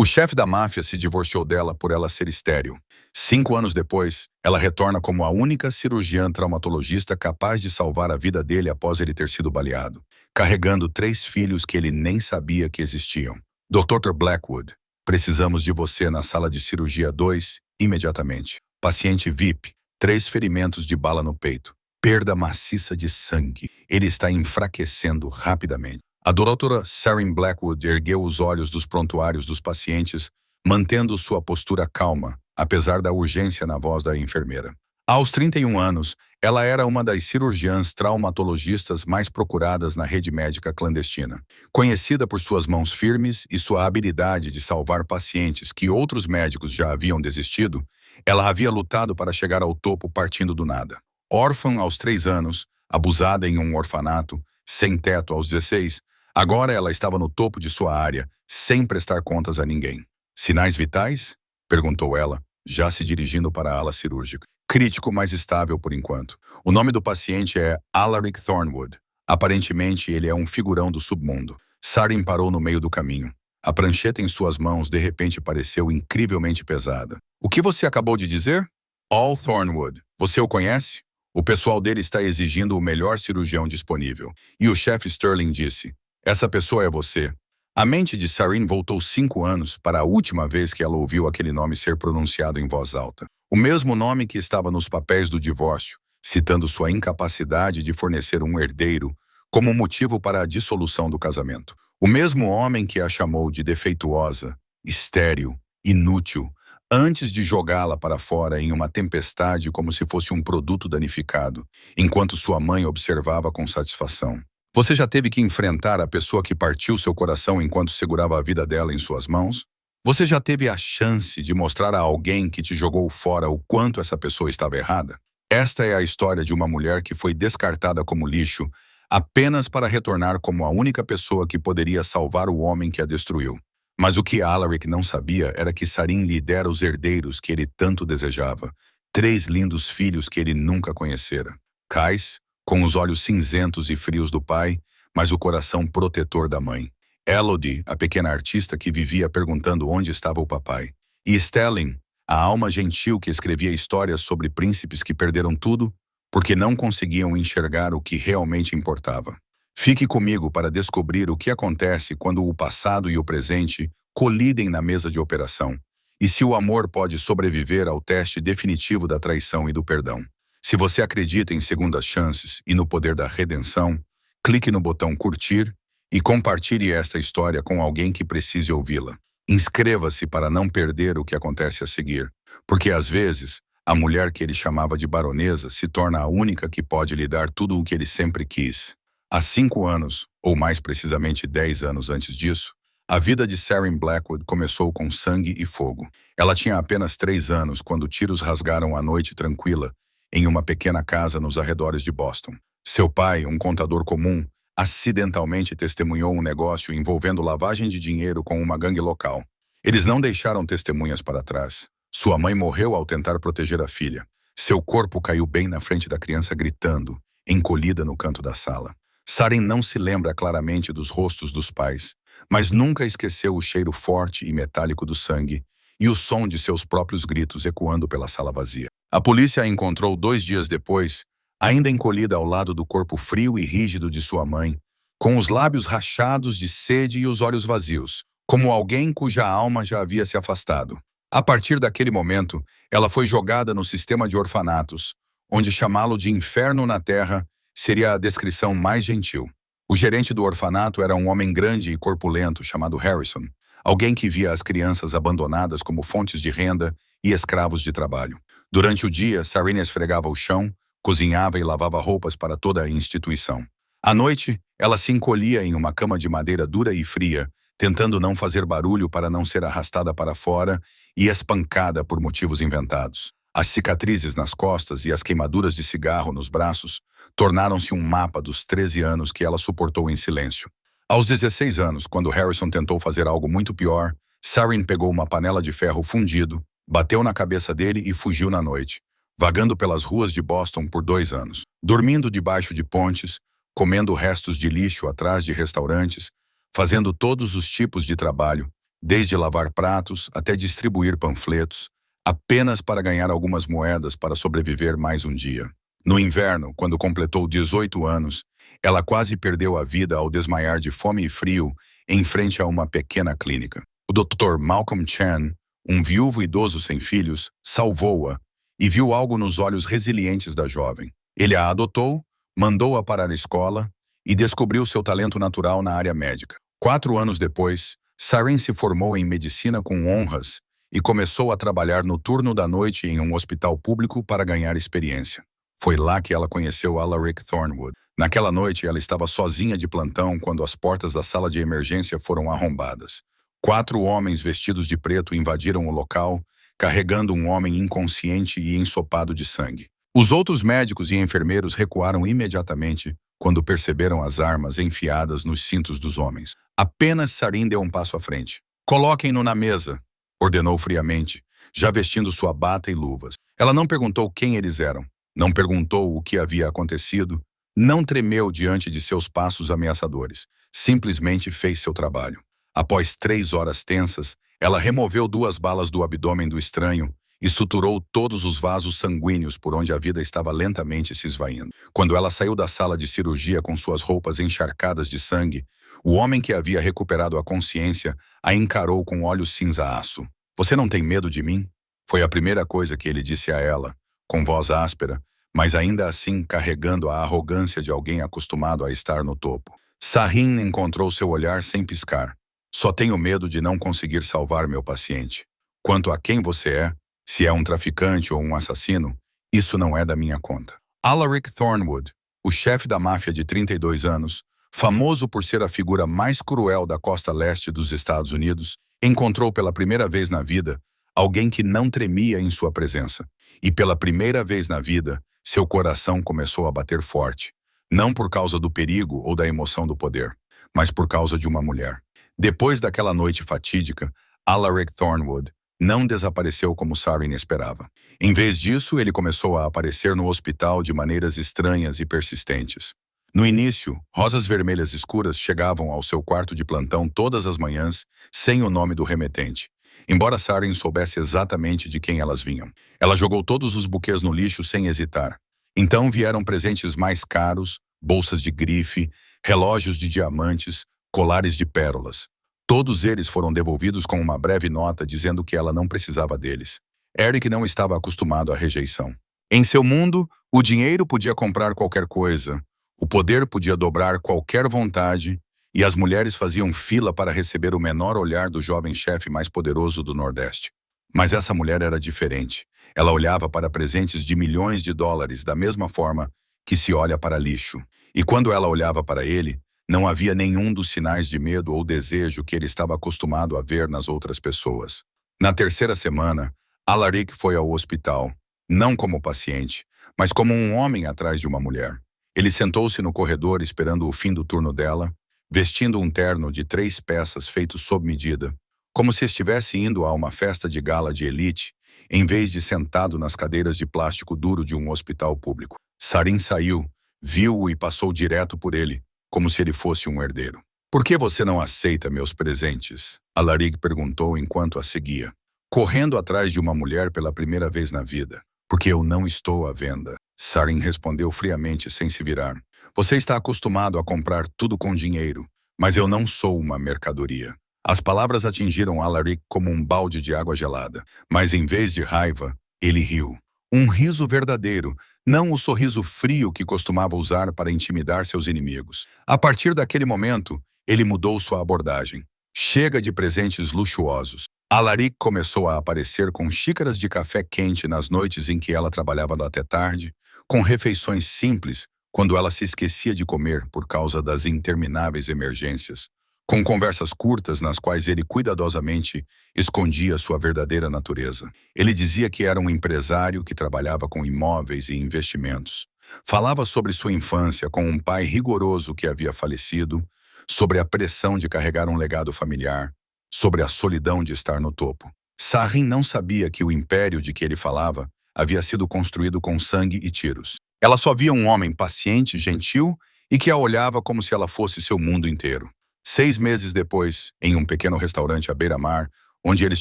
O chefe da máfia se divorciou dela por ela ser estéril. 5 anos depois, ela retorna como a única cirurgiã traumatologista capaz de salvar a vida dele após ele ter sido baleado, carregando 3 filhos que ele nem sabia que existiam. Dr. Blackwood, precisamos de você na sala de cirurgia 2, imediatamente. Paciente VIP, 3 ferimentos de bala no peito. Perda maciça de sangue. Ele está enfraquecendo rapidamente. A doutora Sarin Blackwood ergueu os olhos dos prontuários dos pacientes, mantendo sua postura calma, apesar da urgência na voz da enfermeira. Aos 31 anos, ela era uma das cirurgiãs traumatologistas mais procuradas na rede médica clandestina. Conhecida por suas mãos firmes e sua habilidade de salvar pacientes que outros médicos já haviam desistido, ela havia lutado para chegar ao topo partindo do nada. Órfã aos 3 anos, abusada em um orfanato, sem teto aos 16, agora ela estava no topo de sua área, sem prestar contas a ninguém. Sinais vitais? Perguntou ela, já se dirigindo para a ala cirúrgica. Crítico, mas estável por enquanto. O nome do paciente é Alaric Thornwood. Aparentemente, ele é um figurão do submundo. Sarin parou no meio do caminho. A prancheta em suas mãos de repente pareceu incrivelmente pesada. O que você acabou de dizer? Al Thornwood. Você o conhece? O pessoal dele está exigindo o melhor cirurgião disponível. E o chefe Sterling disse, essa pessoa é você. A mente de Sarin voltou 5 anos para a última vez que ela ouviu aquele nome ser pronunciado em voz alta. O mesmo nome que estava nos papéis do divórcio, citando sua incapacidade de fornecer um herdeiro como motivo para a dissolução do casamento. O mesmo homem que a chamou de defeituosa, estéril, inútil, antes de jogá-la para fora em uma tempestade como se fosse um produto danificado, enquanto sua mãe observava com satisfação. Você já teve que enfrentar a pessoa que partiu seu coração enquanto segurava a vida dela em suas mãos? Você já teve a chance de mostrar a alguém que te jogou fora o quanto essa pessoa estava errada? Esta é a história de uma mulher que foi descartada como lixo apenas para retornar como a única pessoa que poderia salvar o homem que a destruiu. Mas o que Alaric não sabia era que Sarin lhe dera os herdeiros que ele tanto desejava. 3 lindos filhos que ele nunca conhecera. Kais, com os olhos cinzentos e frios do pai, mas o coração protetor da mãe. Elodie, a pequena artista que vivia perguntando onde estava o papai. E Stelling, a alma gentil que escrevia histórias sobre príncipes que perderam tudo porque não conseguiam enxergar o que realmente importava. Fique comigo para descobrir o que acontece quando o passado e o presente colidem na mesa de operação, e se o amor pode sobreviver ao teste definitivo da traição e do perdão. Se você acredita em segundas chances e no poder da redenção, clique no botão curtir e compartilhe esta história com alguém que precise ouvi-la. Inscreva-se para não perder o que acontece a seguir, porque às vezes a mulher que ele chamava de baronesa se torna a única que pode lhe dar tudo o que ele sempre quis. Há 5 anos, ou mais precisamente 10 anos antes disso, a vida de Sarin Blackwood começou com sangue e fogo. Ela tinha apenas 3 anos quando tiros rasgaram a noite tranquila em uma pequena casa nos arredores de Boston. Seu pai, um contador comum, acidentalmente testemunhou um negócio envolvendo lavagem de dinheiro com uma gangue local. Eles não deixaram testemunhas para trás. Sua mãe morreu ao tentar proteger a filha. Seu corpo caiu bem na frente da criança gritando, encolhida no canto da sala. Sarin não se lembra claramente dos rostos dos pais, mas nunca esqueceu o cheiro forte e metálico do sangue e o som de seus próprios gritos ecoando pela sala vazia. A polícia a encontrou 2 dias depois, ainda encolhida ao lado do corpo frio e rígido de sua mãe, com os lábios rachados de sede e os olhos vazios, como alguém cuja alma já havia se afastado. A partir daquele momento, ela foi jogada no sistema de orfanatos, onde chamá-lo de inferno na terra seria a descrição mais gentil. O gerente do orfanato era um homem grande e corpulento chamado Harrison, alguém que via as crianças abandonadas como fontes de renda e escravos de trabalho. Durante o dia, Sarin esfregava o chão, cozinhava e lavava roupas para toda a instituição. À noite, ela se encolhia em uma cama de madeira dura e fria, tentando não fazer barulho para não ser arrastada para fora e espancada por motivos inventados. As cicatrizes nas costas e as queimaduras de cigarro nos braços tornaram-se um mapa dos 13 anos que ela suportou em silêncio. Aos 16 anos, quando Harrison tentou fazer algo muito pior, Sarin pegou uma panela de ferro fundido, bateu na cabeça dele e fugiu na noite, vagando pelas ruas de Boston por 2 anos, dormindo debaixo de pontes, comendo restos de lixo atrás de restaurantes, fazendo todos os tipos de trabalho, desde lavar pratos até distribuir panfletos, apenas para ganhar algumas moedas para sobreviver mais um dia. No inverno, quando completou 18 anos, ela quase perdeu a vida ao desmaiar de fome e frio em frente a uma pequena clínica. O Dr. Malcolm Chan, um viúvo idoso sem filhos, salvou-a e viu algo nos olhos resilientes da jovem. Ele a adotou, mandou-a para a escola e descobriu seu talento natural na área médica. 4 anos depois, Sarin se formou em medicina com honras e começou a trabalhar no turno da noite em um hospital público para ganhar experiência. Foi lá que ela conheceu Alaric Thornwood. Naquela noite, ela estava sozinha de plantão quando as portas da sala de emergência foram arrombadas. 4 homens vestidos de preto invadiram o local, carregando um homem inconsciente e ensopado de sangue. Os outros médicos e enfermeiros recuaram imediatamente quando perceberam as armas enfiadas nos cintos dos homens. Apenas Sarin deu um passo à frente. "Coloquem-no na mesa", ordenou friamente, já vestindo sua bata e luvas. Ela não perguntou quem eles eram, não perguntou o que havia acontecido, não tremeu diante de seus passos ameaçadores. Simplesmente fez seu trabalho. Após 3 horas tensas, ela removeu 2 balas do abdômen do estranho e suturou todos os vasos sanguíneos por onde a vida estava lentamente se esvaindo. Quando ela saiu da sala de cirurgia com suas roupas encharcadas de sangue, o homem que havia recuperado a consciência a encarou com olhos cinza-aço. "Você não tem medo de mim?" Foi a primeira coisa que ele disse a ela, com voz áspera, mas ainda assim carregando a arrogância de alguém acostumado a estar no topo. Sarin encontrou seu olhar sem piscar. "Só tenho medo de não conseguir salvar meu paciente. Quanto a quem você é, se é um traficante ou um assassino, isso não é da minha conta." Alaric Thornwood, o chefe da máfia de 32 anos, famoso por ser a figura mais cruel da costa leste dos Estados Unidos, encontrou pela primeira vez na vida alguém que não tremia em sua presença. E pela primeira vez na vida, seu coração começou a bater forte, não por causa do perigo ou da emoção do poder, mas por causa de uma mulher. Depois daquela noite fatídica, Alaric Thornwood não desapareceu como Sarin esperava. Em vez disso, ele começou a aparecer no hospital de maneiras estranhas e persistentes. No início, rosas vermelhas escuras chegavam ao seu quarto de plantão todas as manhãs, sem o nome do remetente, embora Sarin soubesse exatamente de quem elas vinham. Ela jogou todos os buquês no lixo sem hesitar. Então vieram presentes mais caros, bolsas de grife, relógios de diamantes, colares de pérolas. Todos eles foram devolvidos com uma breve nota dizendo que ela não precisava deles. Eric não estava acostumado à rejeição. Em seu mundo, o dinheiro podia comprar qualquer coisa, o poder podia dobrar qualquer vontade, e as mulheres faziam fila para receber o menor olhar do jovem chefe mais poderoso do Nordeste. Mas essa mulher era diferente. Ela olhava para presentes de milhões de dólares da mesma forma que se olha para lixo. E quando ela olhava para ele, não havia nenhum dos sinais de medo ou desejo que ele estava acostumado a ver nas outras pessoas. Na terceira semana, Alaric foi ao hospital, não como paciente, mas como um homem atrás de uma mulher. Ele sentou-se no corredor esperando o fim do turno dela, vestindo um terno de 3 peças feito sob medida, como se estivesse indo a uma festa de gala de elite, em vez de sentado nas cadeiras de plástico duro de um hospital público. Sarin saiu, viu-o e passou direto por ele, como se ele fosse um herdeiro. "Por que você não aceita meus presentes?" Alaric perguntou enquanto a seguia, correndo atrás de uma mulher pela primeira vez na vida. "Porque eu não estou à venda." Sarin respondeu friamente sem se virar. "Você está acostumado a comprar tudo com dinheiro, mas eu não sou uma mercadoria." As palavras atingiram Alaric como um balde de água gelada, mas em vez de raiva, ele riu. Um riso verdadeiro, não o sorriso frio que costumava usar para intimidar seus inimigos. A partir daquele momento, ele mudou sua abordagem. Chega de presentes luxuosos. Alaric começou a aparecer com xícaras de café quente nas noites em que ela trabalhava até tarde, com refeições simples quando ela se esquecia de comer por causa das intermináveis emergências, com conversas curtas nas quais ele cuidadosamente escondia sua verdadeira natureza. Ele dizia que era um empresário que trabalhava com imóveis e investimentos. Falava sobre sua infância com um pai rigoroso que havia falecido, sobre a pressão de carregar um legado familiar, sobre a solidão de estar no topo. Sarin não sabia que o império de que ele falava havia sido construído com sangue e tiros. Ela só via um homem paciente, gentil e que a olhava como se ela fosse seu mundo inteiro. 6 meses depois, em um pequeno restaurante à beira-mar, onde eles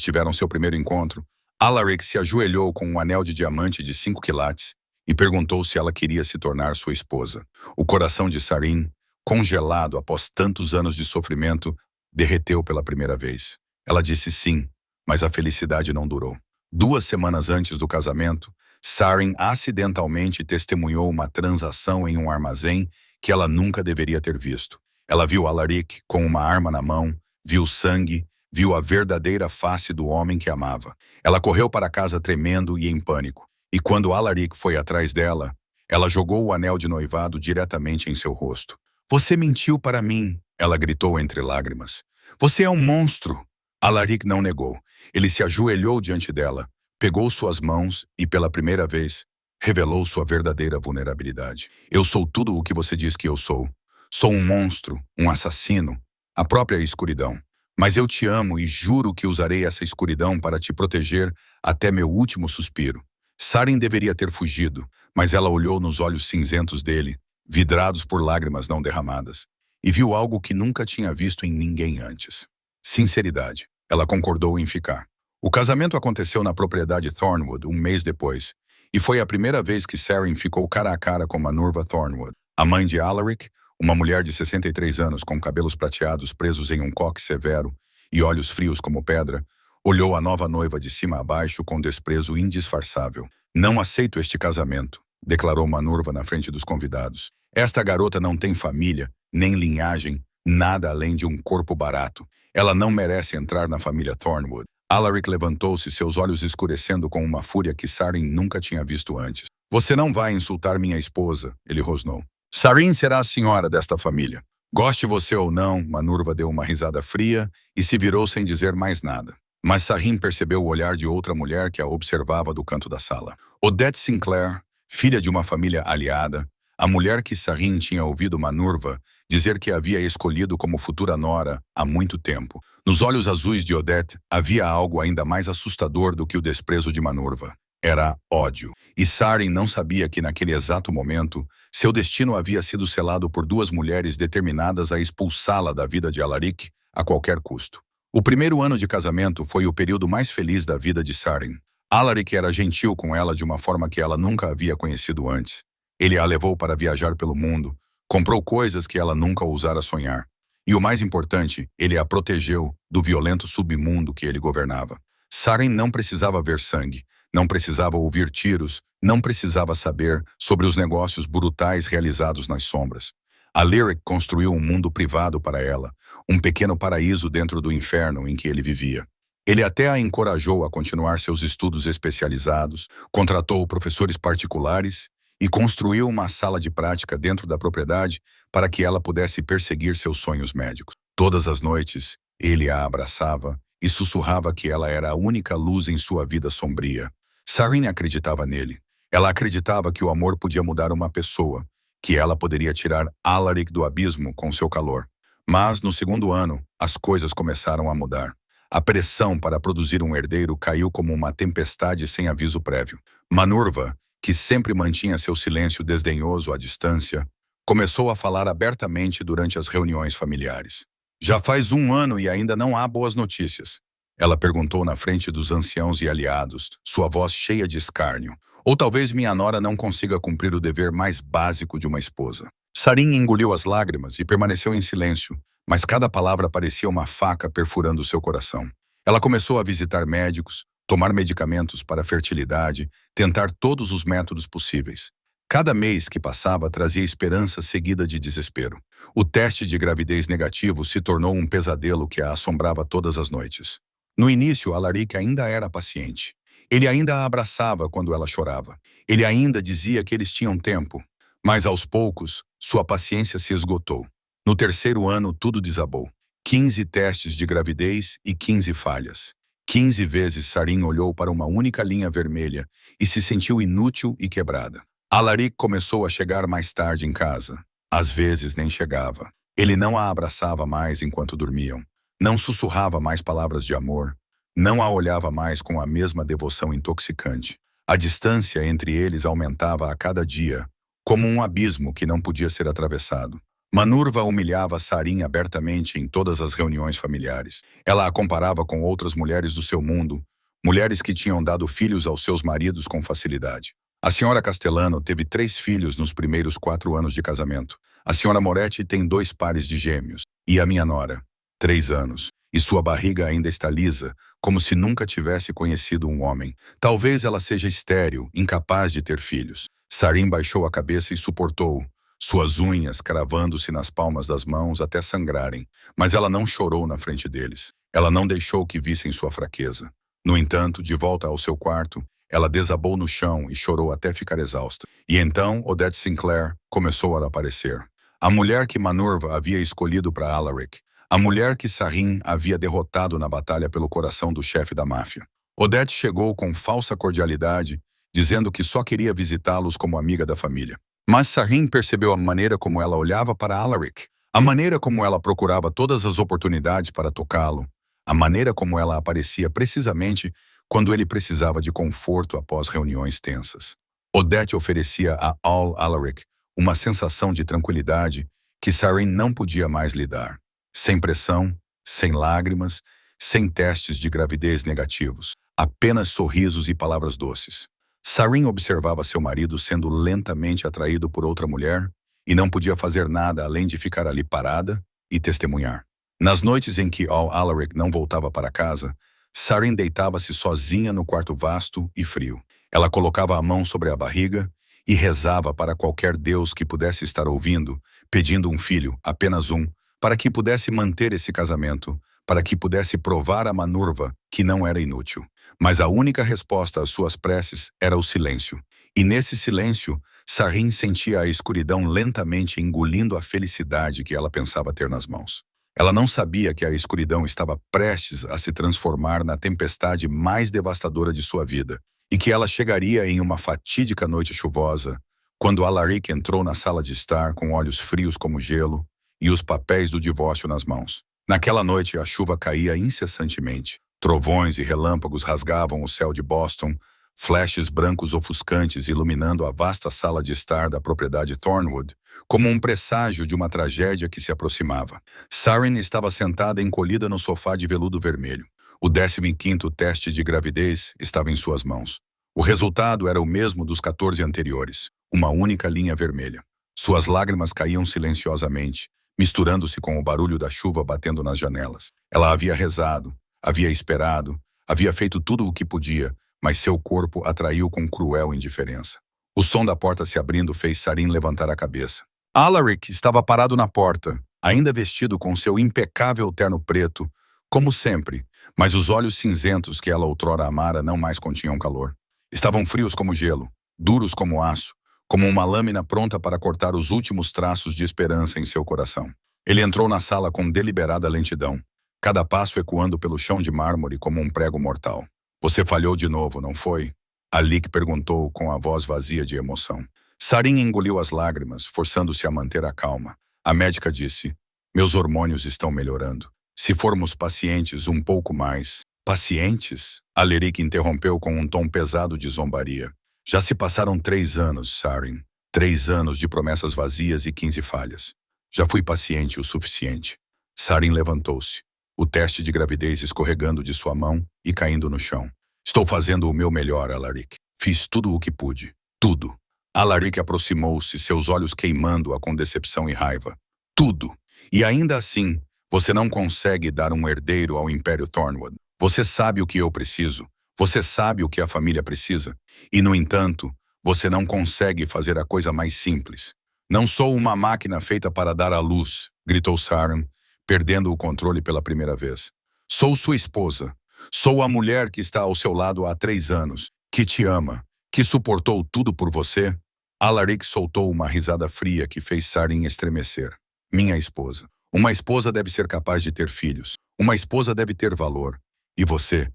tiveram seu primeiro encontro, Alaric se ajoelhou com um anel de diamante de 5 quilates e perguntou se ela queria se tornar sua esposa. O coração de Sarin, congelado após tantos anos de sofrimento, derreteu pela primeira vez. Ela disse sim, mas a felicidade não durou. 2 semanas antes do casamento, Sarin acidentalmente testemunhou uma transação em um armazém que ela nunca deveria ter visto. Ela viu Alaric com uma arma na mão, viu sangue, viu a verdadeira face do homem que amava. Ela correu para casa tremendo e em pânico. E quando Alaric foi atrás dela, ela jogou o anel de noivado diretamente em seu rosto. "Você mentiu para mim", ela gritou entre lágrimas. "Você é um monstro." Alaric não negou. Ele se ajoelhou diante dela, pegou suas mãos e, pela primeira vez, revelou sua verdadeira vulnerabilidade. "Eu sou tudo o que você diz que eu sou. Sou um monstro, um assassino, a própria escuridão. Mas eu te amo e juro que usarei essa escuridão para te proteger até meu último suspiro." Sarin deveria ter fugido, mas ela olhou nos olhos cinzentos dele, vidrados por lágrimas não derramadas, e viu algo que nunca tinha visto em ninguém antes. Sinceridade. Ela concordou em ficar. O casamento aconteceu na propriedade Thornwood um mês depois, e foi a primeira vez que Sarin ficou cara a cara com Manurva Thornwood, a mãe de Alaric, uma mulher de 63 anos com cabelos prateados presos em um coque severo e olhos frios como pedra. Olhou a nova noiva de cima a baixo com desprezo indisfarçável. "Não aceito este casamento", declarou Manurva na frente dos convidados. "Esta garota não tem família, nem linhagem, nada além de um corpo barato. Ela não merece entrar na família Thornwood." Alaric levantou-se, seus olhos escurecendo com uma fúria que Sarin nunca tinha visto antes. "Você não vai insultar minha esposa", ele rosnou. "Sarin será a senhora desta família. Goste você ou não." Manurva deu uma risada fria e se virou sem dizer mais nada. Mas Sarin percebeu o olhar de outra mulher que a observava do canto da sala. Odette Sinclair, filha de uma família aliada, a mulher que Sarin tinha ouvido Manurva dizer que havia escolhido como futura nora há muito tempo. Nos olhos azuis de Odette havia algo ainda mais assustador do que o desprezo de Manurva. Era ódio. E Sarin não sabia que naquele exato momento, seu destino havia sido selado por 2 mulheres determinadas a expulsá-la da vida de Alaric a qualquer custo. O primeiro ano de casamento foi o período mais feliz da vida de Sarin. Alaric era gentil com ela de uma forma que ela nunca havia conhecido antes. Ele a levou para viajar pelo mundo, comprou coisas que ela nunca ousara sonhar. E o mais importante, ele a protegeu do violento submundo que ele governava. Sarin não precisava ver sangue, não precisava ouvir tiros, não precisava saber sobre os negócios brutais realizados nas sombras. Alaric construiu um mundo privado para ela, um pequeno paraíso dentro do inferno em que ele vivia. Ele até a encorajou a continuar seus estudos especializados, contratou professores particulares e construiu uma sala de prática dentro da propriedade para que ela pudesse perseguir seus sonhos médicos. Todas as noites, ele a abraçava e sussurrava que ela era a única luz em sua vida sombria. Sarin acreditava nele. Ela acreditava que o amor podia mudar uma pessoa, que ela poderia tirar Alaric do abismo com seu calor. Mas, no segundo ano, as coisas começaram a mudar. A pressão para produzir um herdeiro caiu como uma tempestade sem aviso prévio. Manurva, que sempre mantinha seu silêncio desdenhoso à distância, começou a falar abertamente durante as reuniões familiares. "Já faz 1 ano e ainda não há boas notícias?" Ela perguntou na frente dos anciãos e aliados, sua voz cheia de escárnio. "Ou talvez minha nora não consiga cumprir o dever mais básico de uma esposa." Sarin engoliu as lágrimas e permaneceu em silêncio, mas cada palavra parecia uma faca perfurando seu coração. Ela começou a visitar médicos, tomar medicamentos para a fertilidade, tentar todos os métodos possíveis. Cada mês que passava trazia esperança seguida de desespero. O teste de gravidez negativo se tornou um pesadelo que a assombrava todas as noites. No início, Alaric ainda era paciente. Ele ainda a abraçava quando ela chorava. Ele ainda dizia que eles tinham tempo. Mas, aos poucos, sua paciência se esgotou. No terceiro ano, tudo desabou. 15 testes de gravidez e 15 falhas. 15 vezes Sarin olhou para uma única linha vermelha e se sentiu inútil e quebrada. Alaric começou a chegar mais tarde em casa. Às vezes nem chegava. Ele não a abraçava mais enquanto dormiam. Não sussurrava mais palavras de amor. Não a olhava mais com a mesma devoção intoxicante. A distância entre eles aumentava a cada dia, como um abismo que não podia ser atravessado. Manurva humilhava Sarin abertamente em todas as reuniões familiares. Ela a comparava com outras mulheres do seu mundo, mulheres que tinham dado filhos aos seus maridos com facilidade. A senhora Castellano teve 3 filhos nos primeiros 4 anos de casamento. A senhora Moretti tem 2 pares de gêmeos. E a minha nora, 3 anos. E sua barriga ainda está lisa, como se nunca tivesse conhecido um homem. Talvez ela seja estéril, incapaz de ter filhos. Sarin baixou a cabeça e suportou, suas unhas cravando-se nas palmas das mãos até sangrarem. Mas ela não chorou na frente deles. Ela não deixou que vissem sua fraqueza. No entanto, de volta ao seu quarto, ela desabou no chão e chorou até ficar exausta. E então, Odette Sinclair começou a aparecer. A mulher que Manurva havia escolhido para Alaric. A mulher que Sarin havia derrotado na batalha pelo coração do chefe da máfia. Odette chegou com falsa cordialidade, dizendo que só queria visitá-los como amiga da família. Mas Sarin percebeu a maneira como ela olhava para Alaric, a maneira como ela procurava todas as oportunidades para tocá-lo, a maneira como ela aparecia precisamente quando ele precisava de conforto após reuniões tensas. Odette oferecia a Alaric uma sensação de tranquilidade que Sarin não podia mais lidar. Sem pressão, sem lágrimas, sem testes de gravidez negativos, apenas sorrisos e palavras doces. Sarin observava seu marido sendo lentamente atraído por outra mulher e não podia fazer nada além de ficar ali parada e testemunhar. Nas noites em que Alaric não voltava para casa, Sarin deitava-se sozinha no quarto vasto e frio. Ela colocava a mão sobre a barriga e rezava para qualquer Deus que pudesse estar ouvindo, pedindo um filho, apenas um, para que pudesse manter esse casamento, para que pudesse provar a Manurva que não era inútil. Mas a única resposta às suas preces era o silêncio. E nesse silêncio, Sarin sentia a escuridão lentamente engolindo a felicidade que ela pensava ter nas mãos. Ela não sabia que a escuridão estava prestes a se transformar na tempestade mais devastadora de sua vida, e que ela chegaria em uma fatídica noite chuvosa, quando Alaric entrou na sala de estar com olhos frios como gelo e os papéis do divórcio nas mãos. Naquela noite, a chuva caía incessantemente. Trovões e relâmpagos rasgavam o céu de Boston, flashes brancos ofuscantes iluminando a vasta sala de estar da propriedade Thornwood, como um presságio de uma tragédia que se aproximava. Sarin estava sentada encolhida no sofá de veludo vermelho. O 15º teste de gravidez estava em suas mãos. O resultado era o mesmo dos 14 anteriores, uma única linha vermelha. Suas lágrimas caíam silenciosamente, misturando-se com o barulho da chuva batendo nas janelas. Ela havia rezado, havia esperado, havia feito tudo o que podia, mas seu corpo atraiu com cruel indiferença. O som da porta se abrindo fez Sarin levantar a cabeça. Alaric estava parado na porta, ainda vestido com seu impecável terno preto, como sempre, mas os olhos cinzentos que ela outrora amara não mais continham calor. Estavam frios como gelo, duros como aço, como uma lâmina pronta para cortar os últimos traços de esperança em seu coração. Ele entrou na sala com deliberada lentidão, cada passo ecoando pelo chão de mármore como um prego mortal. Você falhou de novo, não foi? Alaric perguntou com a voz vazia de emoção. Sarin engoliu as lágrimas, forçando-se a manter a calma. A médica disse, meus hormônios estão melhorando. Se formos pacientes um pouco mais... Pacientes? Alaric interrompeu com um tom pesado de zombaria. Já se passaram 3 anos, Sarin. 3 anos de promessas vazias e 15 falhas. Já fui paciente o suficiente. Sarin levantou-se, o teste de gravidez escorregando de sua mão e caindo no chão. Estou fazendo o meu melhor, Alaric. Fiz tudo o que pude. Tudo. Alaric aproximou-se, seus olhos queimando-a com decepção e raiva. Tudo. E ainda assim, você não consegue dar um herdeiro ao Império Thornwood. Você sabe o que eu preciso. Você sabe o que a família precisa. E, no entanto, você não consegue fazer a coisa mais simples. Não sou uma máquina feita para dar à luz, gritou Sarin, perdendo o controle pela primeira vez. Sou sua esposa. Sou a mulher que está ao seu lado há 3 anos, que te ama, que suportou tudo por você. Alaric soltou uma risada fria que fez Sarin estremecer. Minha esposa. Uma esposa deve ser capaz de ter filhos. Uma esposa deve ter valor. E você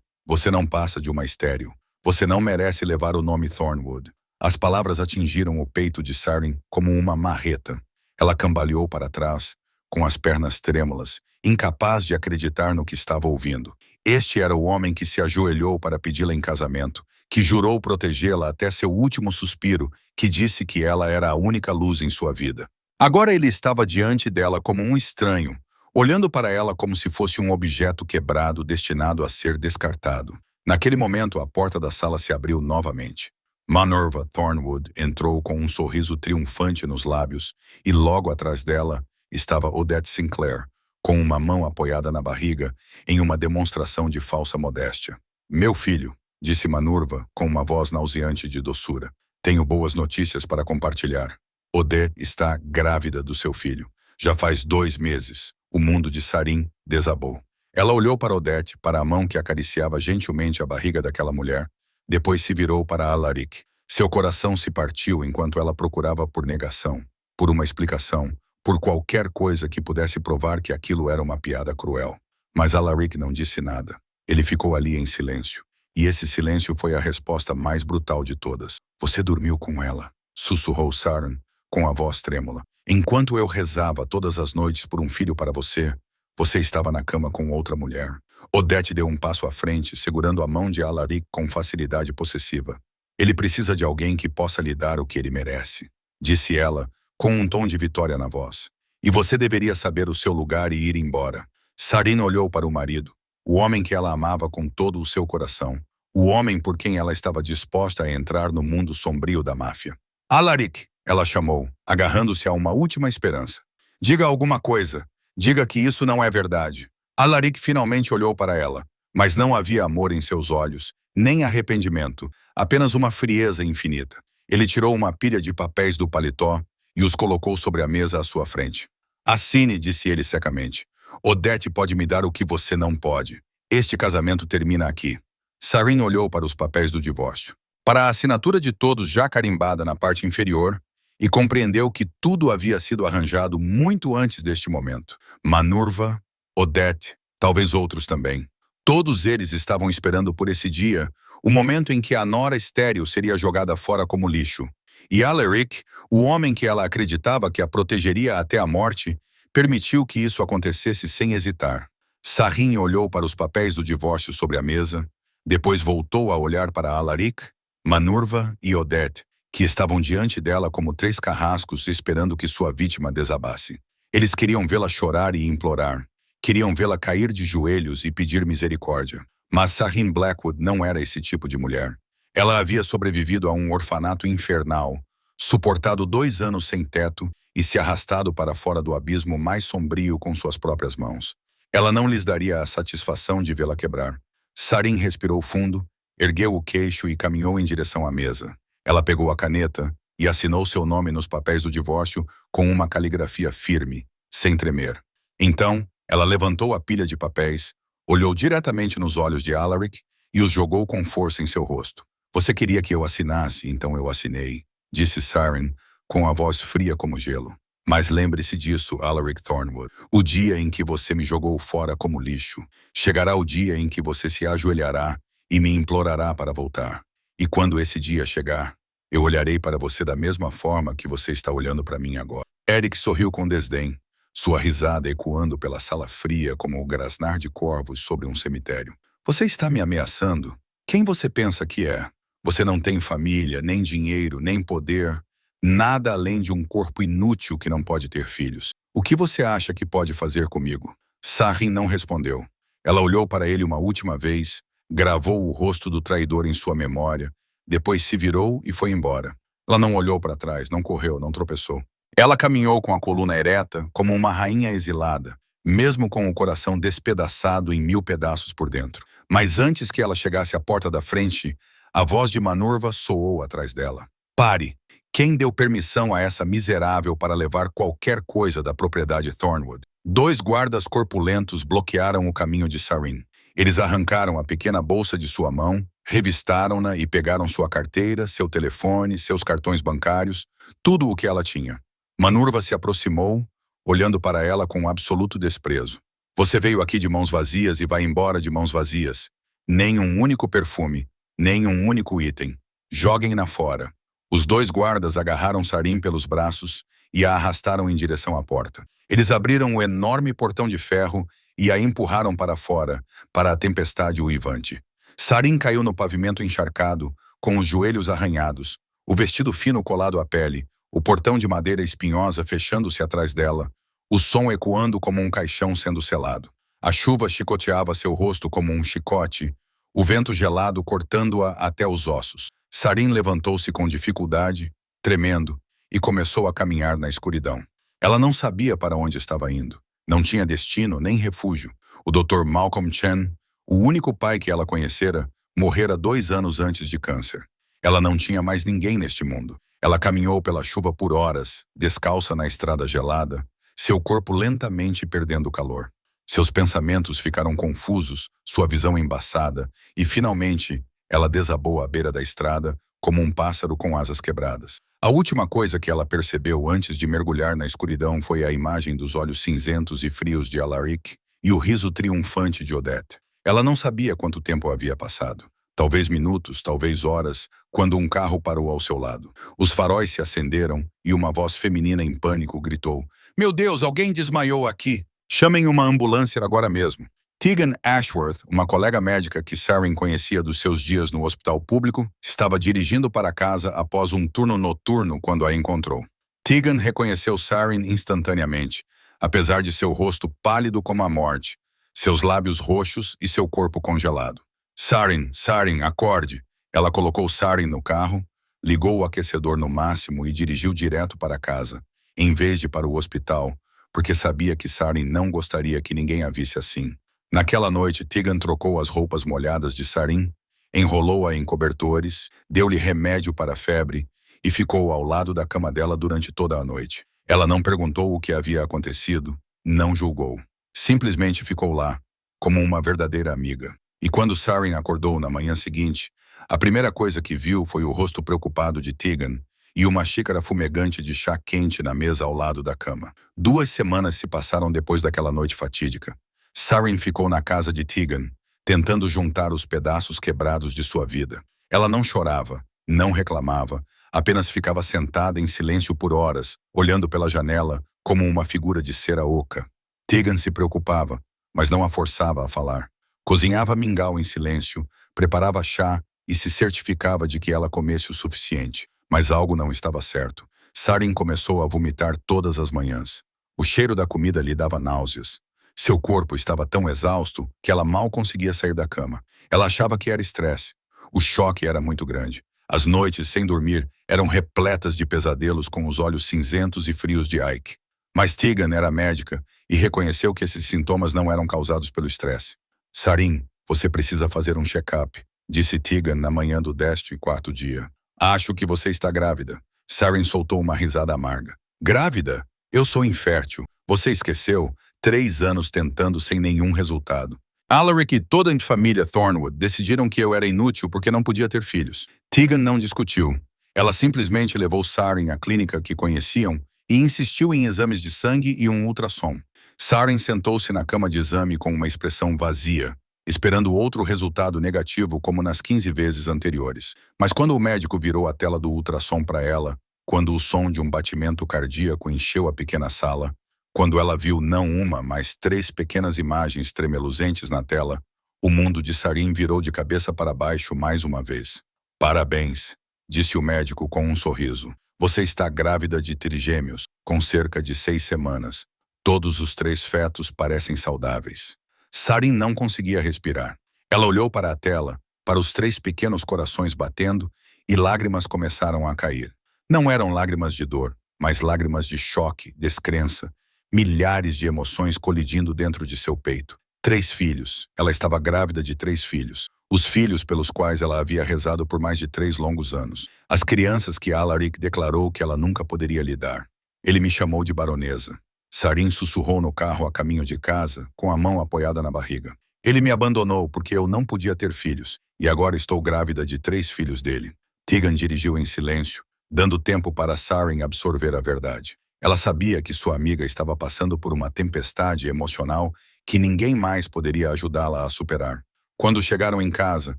não passa de uma estéril. Você não merece levar o nome Thornwood. As palavras atingiram o peito de Sarin como uma marreta. Ela cambaleou para trás, com as pernas trêmulas, incapaz de acreditar no que estava ouvindo. Este era o homem que se ajoelhou para pedi-la em casamento, que jurou protegê-la até seu último suspiro, que disse que ela era a única luz em sua vida. Agora ele estava diante dela como um estranho, olhando para ela como se fosse um objeto quebrado destinado a ser descartado. Naquele momento, a porta da sala se abriu novamente. Manorva Thornwood entrou com um sorriso triunfante nos lábios e logo atrás dela estava Odette Sinclair, com uma mão apoiada na barriga em uma demonstração de falsa modéstia. Meu filho, disse Manorva com uma voz nauseante de doçura, tenho boas notícias para compartilhar. Odette está grávida do seu filho. Já faz 2 meses. O mundo de Sarin desabou. Ela olhou para Odette, para a mão que acariciava gentilmente a barriga daquela mulher. Depois se virou para Alaric. Seu coração se partiu enquanto ela procurava por negação, por uma explicação, por qualquer coisa que pudesse provar que aquilo era uma piada cruel. Mas Alaric não disse nada. Ele ficou ali em silêncio. E esse silêncio foi a resposta mais brutal de todas. Você dormiu com ela, sussurrou Sarin, com a voz trêmula. Enquanto eu rezava todas as noites por um filho para você, você estava na cama com outra mulher. Odette deu um passo à frente, segurando a mão de Alaric com facilidade possessiva. Ele precisa de alguém que possa lhe dar o que ele merece, disse ela, com um tom de vitória na voz. E você deveria saber o seu lugar e ir embora. Sarin olhou para o marido, o homem que ela amava com todo o seu coração, o homem por quem ela estava disposta a entrar no mundo sombrio da máfia. Alaric! Ela chamou, agarrando-se a uma última esperança. Diga alguma coisa. Diga que isso não é verdade. Alaric finalmente olhou para ela, mas não havia amor em seus olhos, nem arrependimento, apenas uma frieza infinita. Ele tirou uma pilha de papéis do paletó e os colocou sobre a mesa à sua frente. Assine, disse ele secamente. Odette pode me dar o que você não pode. Este casamento termina aqui. Sarin olhou para os papéis do divórcio, para a assinatura de todos já carimbada na parte inferior, e compreendeu que tudo havia sido arranjado muito antes deste momento. Manorva, Odette, talvez outros também. Todos eles estavam esperando por esse dia, o momento em que a nora estéril seria jogada fora como lixo. E Alaric, o homem que ela acreditava que a protegeria até a morte, permitiu que isso acontecesse sem hesitar. Sarin olhou para os papéis do divórcio sobre a mesa, depois voltou a olhar para Alaric, Manorva e Odette, que estavam diante dela como 3 carrascos esperando que sua vítima desabasse. Eles queriam vê-la chorar e implorar. Queriam vê-la cair de joelhos e pedir misericórdia. Mas Sarin Blackwood não era esse tipo de mulher. Ela havia sobrevivido a um orfanato infernal, suportado 2 anos sem teto e se arrastado para fora do abismo mais sombrio com suas próprias mãos. Ela não lhes daria a satisfação de vê-la quebrar. Sarin respirou fundo, ergueu o queixo e caminhou em direção à mesa. Ela pegou a caneta e assinou seu nome nos papéis do divórcio com uma caligrafia firme, sem tremer. Então, ela levantou a pilha de papéis, olhou diretamente nos olhos de Alaric e os jogou com força em seu rosto. Você queria que eu assinasse, então eu assinei, disse Sarin, com a voz fria como gelo. Mas lembre-se disso, Alaric Thornwood. O dia em que você me jogou fora como lixo. Chegará o dia em que você se ajoelhará e me implorará para voltar. E quando esse dia chegar, eu olharei para você da mesma forma que você está olhando para mim agora. Eric sorriu com desdém, sua risada ecoando pela sala fria como o grasnar de corvos sobre um cemitério. Você está me ameaçando? Quem você pensa que é? Você não tem família, nem dinheiro, nem poder, nada além de um corpo inútil que não pode ter filhos. O que você acha que pode fazer comigo? Sarin não respondeu. Ela olhou para ele uma última vez, gravou o rosto do traidor em sua memória, depois se virou e foi embora. Ela não olhou para trás, não correu, não tropeçou. Ela caminhou com a coluna ereta, como uma rainha exilada, mesmo com o coração despedaçado em 1000 pedaços por dentro. Mas antes que ela chegasse à porta da frente, a voz de Manorva soou atrás dela. Pare! Quem deu permissão a essa miserável para levar qualquer coisa da propriedade Thornwood? 2 guardas corpulentos bloquearam o caminho de Sarin. Eles arrancaram a pequena bolsa de sua mão, revistaram-na e pegaram sua carteira, seu telefone, seus cartões bancários, tudo o que ela tinha. Manorva se aproximou, olhando para ela com absoluto desprezo. Você veio aqui de mãos vazias e vai embora de mãos vazias. Nem um único perfume, nem um único item. Joguem-na fora. Os 2 guardas agarraram Sarin pelos braços e a arrastaram em direção à porta. Eles abriram o enorme portão de ferro e a empurraram para fora, para a tempestade uivante. Sarin caiu no pavimento encharcado, com os joelhos arranhados, o vestido fino colado à pele, o portão de madeira espinhosa fechando-se atrás dela, o som ecoando como um caixão sendo selado. A chuva chicoteava seu rosto como um chicote, o vento gelado cortando-a até os ossos. Sarin levantou-se com dificuldade, tremendo, e começou a caminhar na escuridão. Ela não sabia para onde estava indo. Não tinha destino nem refúgio. O Dr. Malcolm Chen, o único pai que ela conhecera, morrera 2 anos antes de câncer. Ela não tinha mais ninguém neste mundo. Ela caminhou pela chuva por horas, descalça na estrada gelada, seu corpo lentamente perdendo calor. Seus pensamentos ficaram confusos, sua visão embaçada, e finalmente ela desabou à beira da estrada, como um pássaro com asas quebradas. A última coisa que ela percebeu antes de mergulhar na escuridão foi a imagem dos olhos cinzentos e frios de Alaric e o riso triunfante de Odette. Ela não sabia quanto tempo havia passado. Talvez minutos, talvez horas, quando um carro parou ao seu lado. Os faróis se acenderam e uma voz feminina em pânico gritou: "Meu Deus, alguém desmaiou aqui! Chamem uma ambulância agora mesmo." Tegan Ashworth, uma colega médica que Sarin conhecia dos seus dias no hospital público, estava dirigindo para casa após um turno noturno quando a encontrou. Tegan reconheceu Sarin instantaneamente, apesar de seu rosto pálido como a morte, seus lábios roxos e seu corpo congelado. Sarin, acorde!" Ela colocou Sarin no carro, ligou o aquecedor no máximo e dirigiu direto para casa, em vez de para o hospital, porque sabia que Sarin não gostaria que ninguém a visse assim. Naquela noite, Tegan trocou as roupas molhadas de Sarin, enrolou-a em cobertores, deu-lhe remédio para a febre e ficou ao lado da cama dela durante toda a noite. Ela não perguntou o que havia acontecido, não julgou. Simplesmente ficou lá, como uma verdadeira amiga. E quando Sarin acordou na manhã seguinte, a primeira coisa que viu foi o rosto preocupado de Tegan e uma xícara fumegante de chá quente na mesa ao lado da cama. 2 semanas se passaram depois daquela noite fatídica. Sarin ficou na casa de Tegan, tentando juntar os pedaços quebrados de sua vida. Ela não chorava, não reclamava, apenas ficava sentada em silêncio por horas, olhando pela janela como uma figura de cera oca. Tegan se preocupava, mas não a forçava a falar. Cozinhava mingau em silêncio, preparava chá e se certificava de que ela comesse o suficiente. Mas algo não estava certo. Sarin começou a vomitar todas as manhãs. O cheiro da comida lhe dava náuseas. Seu corpo estava tão exausto que ela mal conseguia sair da cama. Ela achava que era estresse. O choque era muito grande. As noites sem dormir eram repletas de pesadelos com os olhos cinzentos e frios de Ike. Mas Tegan era médica e reconheceu que esses sintomas não eram causados pelo estresse. "Sarin, você precisa fazer um check-up", disse Tegan na manhã do 14º dia. "Acho que você está grávida." Sarin soltou uma risada amarga. "Grávida? Eu sou infértil. Você esqueceu? 3 anos tentando sem nenhum resultado. Alaric e toda a família Thornwood decidiram que eu era inútil porque não podia ter filhos." Tegan não discutiu. Ela simplesmente levou Sarin à clínica que conheciam e insistiu em exames de sangue e um ultrassom. Sarin sentou-se na cama de exame com uma expressão vazia, esperando outro resultado negativo como nas 15 vezes anteriores. Mas quando o médico virou a tela do ultrassom para ela, quando o som de um batimento cardíaco encheu a pequena sala, quando ela viu não uma, mas 3 pequenas imagens tremeluzentes na tela, o mundo de Sarin virou de cabeça para baixo mais uma vez. "Parabéns", disse o médico com um sorriso. "Você está grávida de trigêmeos, com cerca de 6 semanas. Todos os 3 fetos parecem saudáveis." Sarin não conseguia respirar. Ela olhou para a tela, para os 3 pequenos corações batendo, e lágrimas começaram a cair. Não eram lágrimas de dor, mas lágrimas de choque, descrença, milhares de emoções colidindo dentro de seu peito. 3 filhos. Ela estava grávida de 3 filhos. Os filhos pelos quais ela havia rezado por mais de 3 longos anos. As crianças que Alaric declarou que ela nunca poderia lhe dar. Ele me chamou de baronesa. Sarin sussurrou no carro a caminho de casa, com a mão apoiada na barriga. "Ele me abandonou porque eu não podia ter filhos, e agora estou grávida de 3 filhos dele." Tegan dirigiu em silêncio, dando tempo para Sarin absorver a verdade. Ela sabia que sua amiga estava passando por uma tempestade emocional que ninguém mais poderia ajudá-la a superar. Quando chegaram em casa,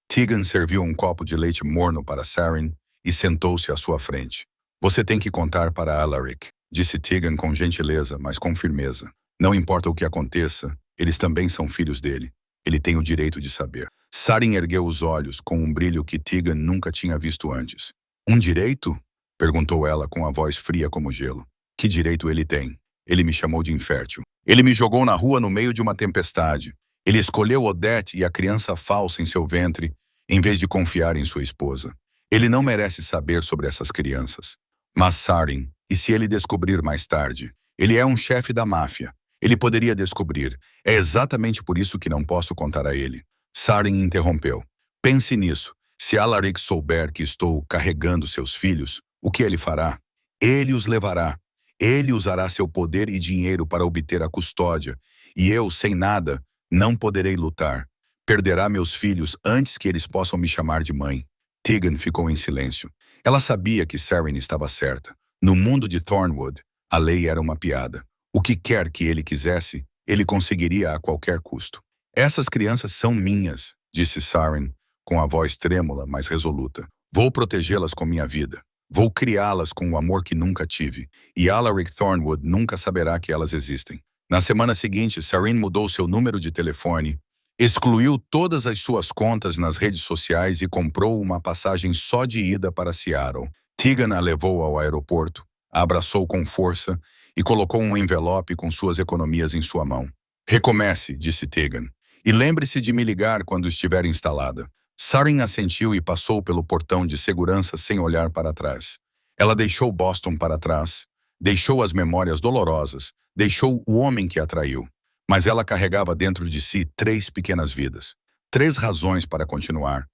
Tegan serviu um copo de leite morno para Sarin e sentou-se à sua frente. "Você tem que contar para Alaric", disse Tegan com gentileza, mas com firmeza. "Não importa o que aconteça, eles também são filhos dele. Ele tem o direito de saber." Sarin ergueu os olhos com um brilho que Tegan nunca tinha visto antes. "Um direito?" Perguntou ela com a voz fria como gelo. Que direito ele tem? Ele me chamou de infértil. Ele me jogou na rua no meio de uma tempestade. Ele escolheu Odette e a criança falsa em seu ventre, em vez de confiar em sua esposa. Ele não merece saber sobre essas crianças. Mas Sarin, e se ele descobrir mais tarde? Ele é um chefe da máfia. Ele poderia descobrir. É exatamente por isso que não posso contar a ele. Sarin interrompeu. Pense nisso. Se Alaric souber que estou carregando seus filhos, o que ele fará? Ele os levará. Ele usará seu poder e dinheiro para obter a custódia. E eu, sem nada, não poderei lutar. Perderá meus filhos antes que eles possam me chamar de mãe. Tegan ficou em silêncio. Ela sabia que Sarin estava certa. No mundo de Thornwood, a lei era uma piada. O que quer que ele quisesse, ele conseguiria a qualquer custo. Essas crianças são minhas, disse Sarin, com a voz trêmula, mas resoluta. Vou protegê-las com minha vida. Vou criá-las com o amor que nunca tive. E Alaric Thornwood nunca saberá que elas existem. Na semana seguinte, Sarin mudou seu número de telefone, excluiu todas as suas contas nas redes sociais e comprou uma passagem só de ida para Seattle. Tegan a levou ao aeroporto, a abraçou com força e colocou um envelope com suas economias em sua mão. Recomece, disse Tegan, e lembre-se de me ligar quando estiver instalada. Sarin assentiu e passou pelo portão de segurança sem olhar para trás. Ela deixou Boston para trás, deixou as memórias dolorosas, deixou o homem que a traiu. Mas ela carregava dentro de si 3 pequenas vidas. 3 razões para continuar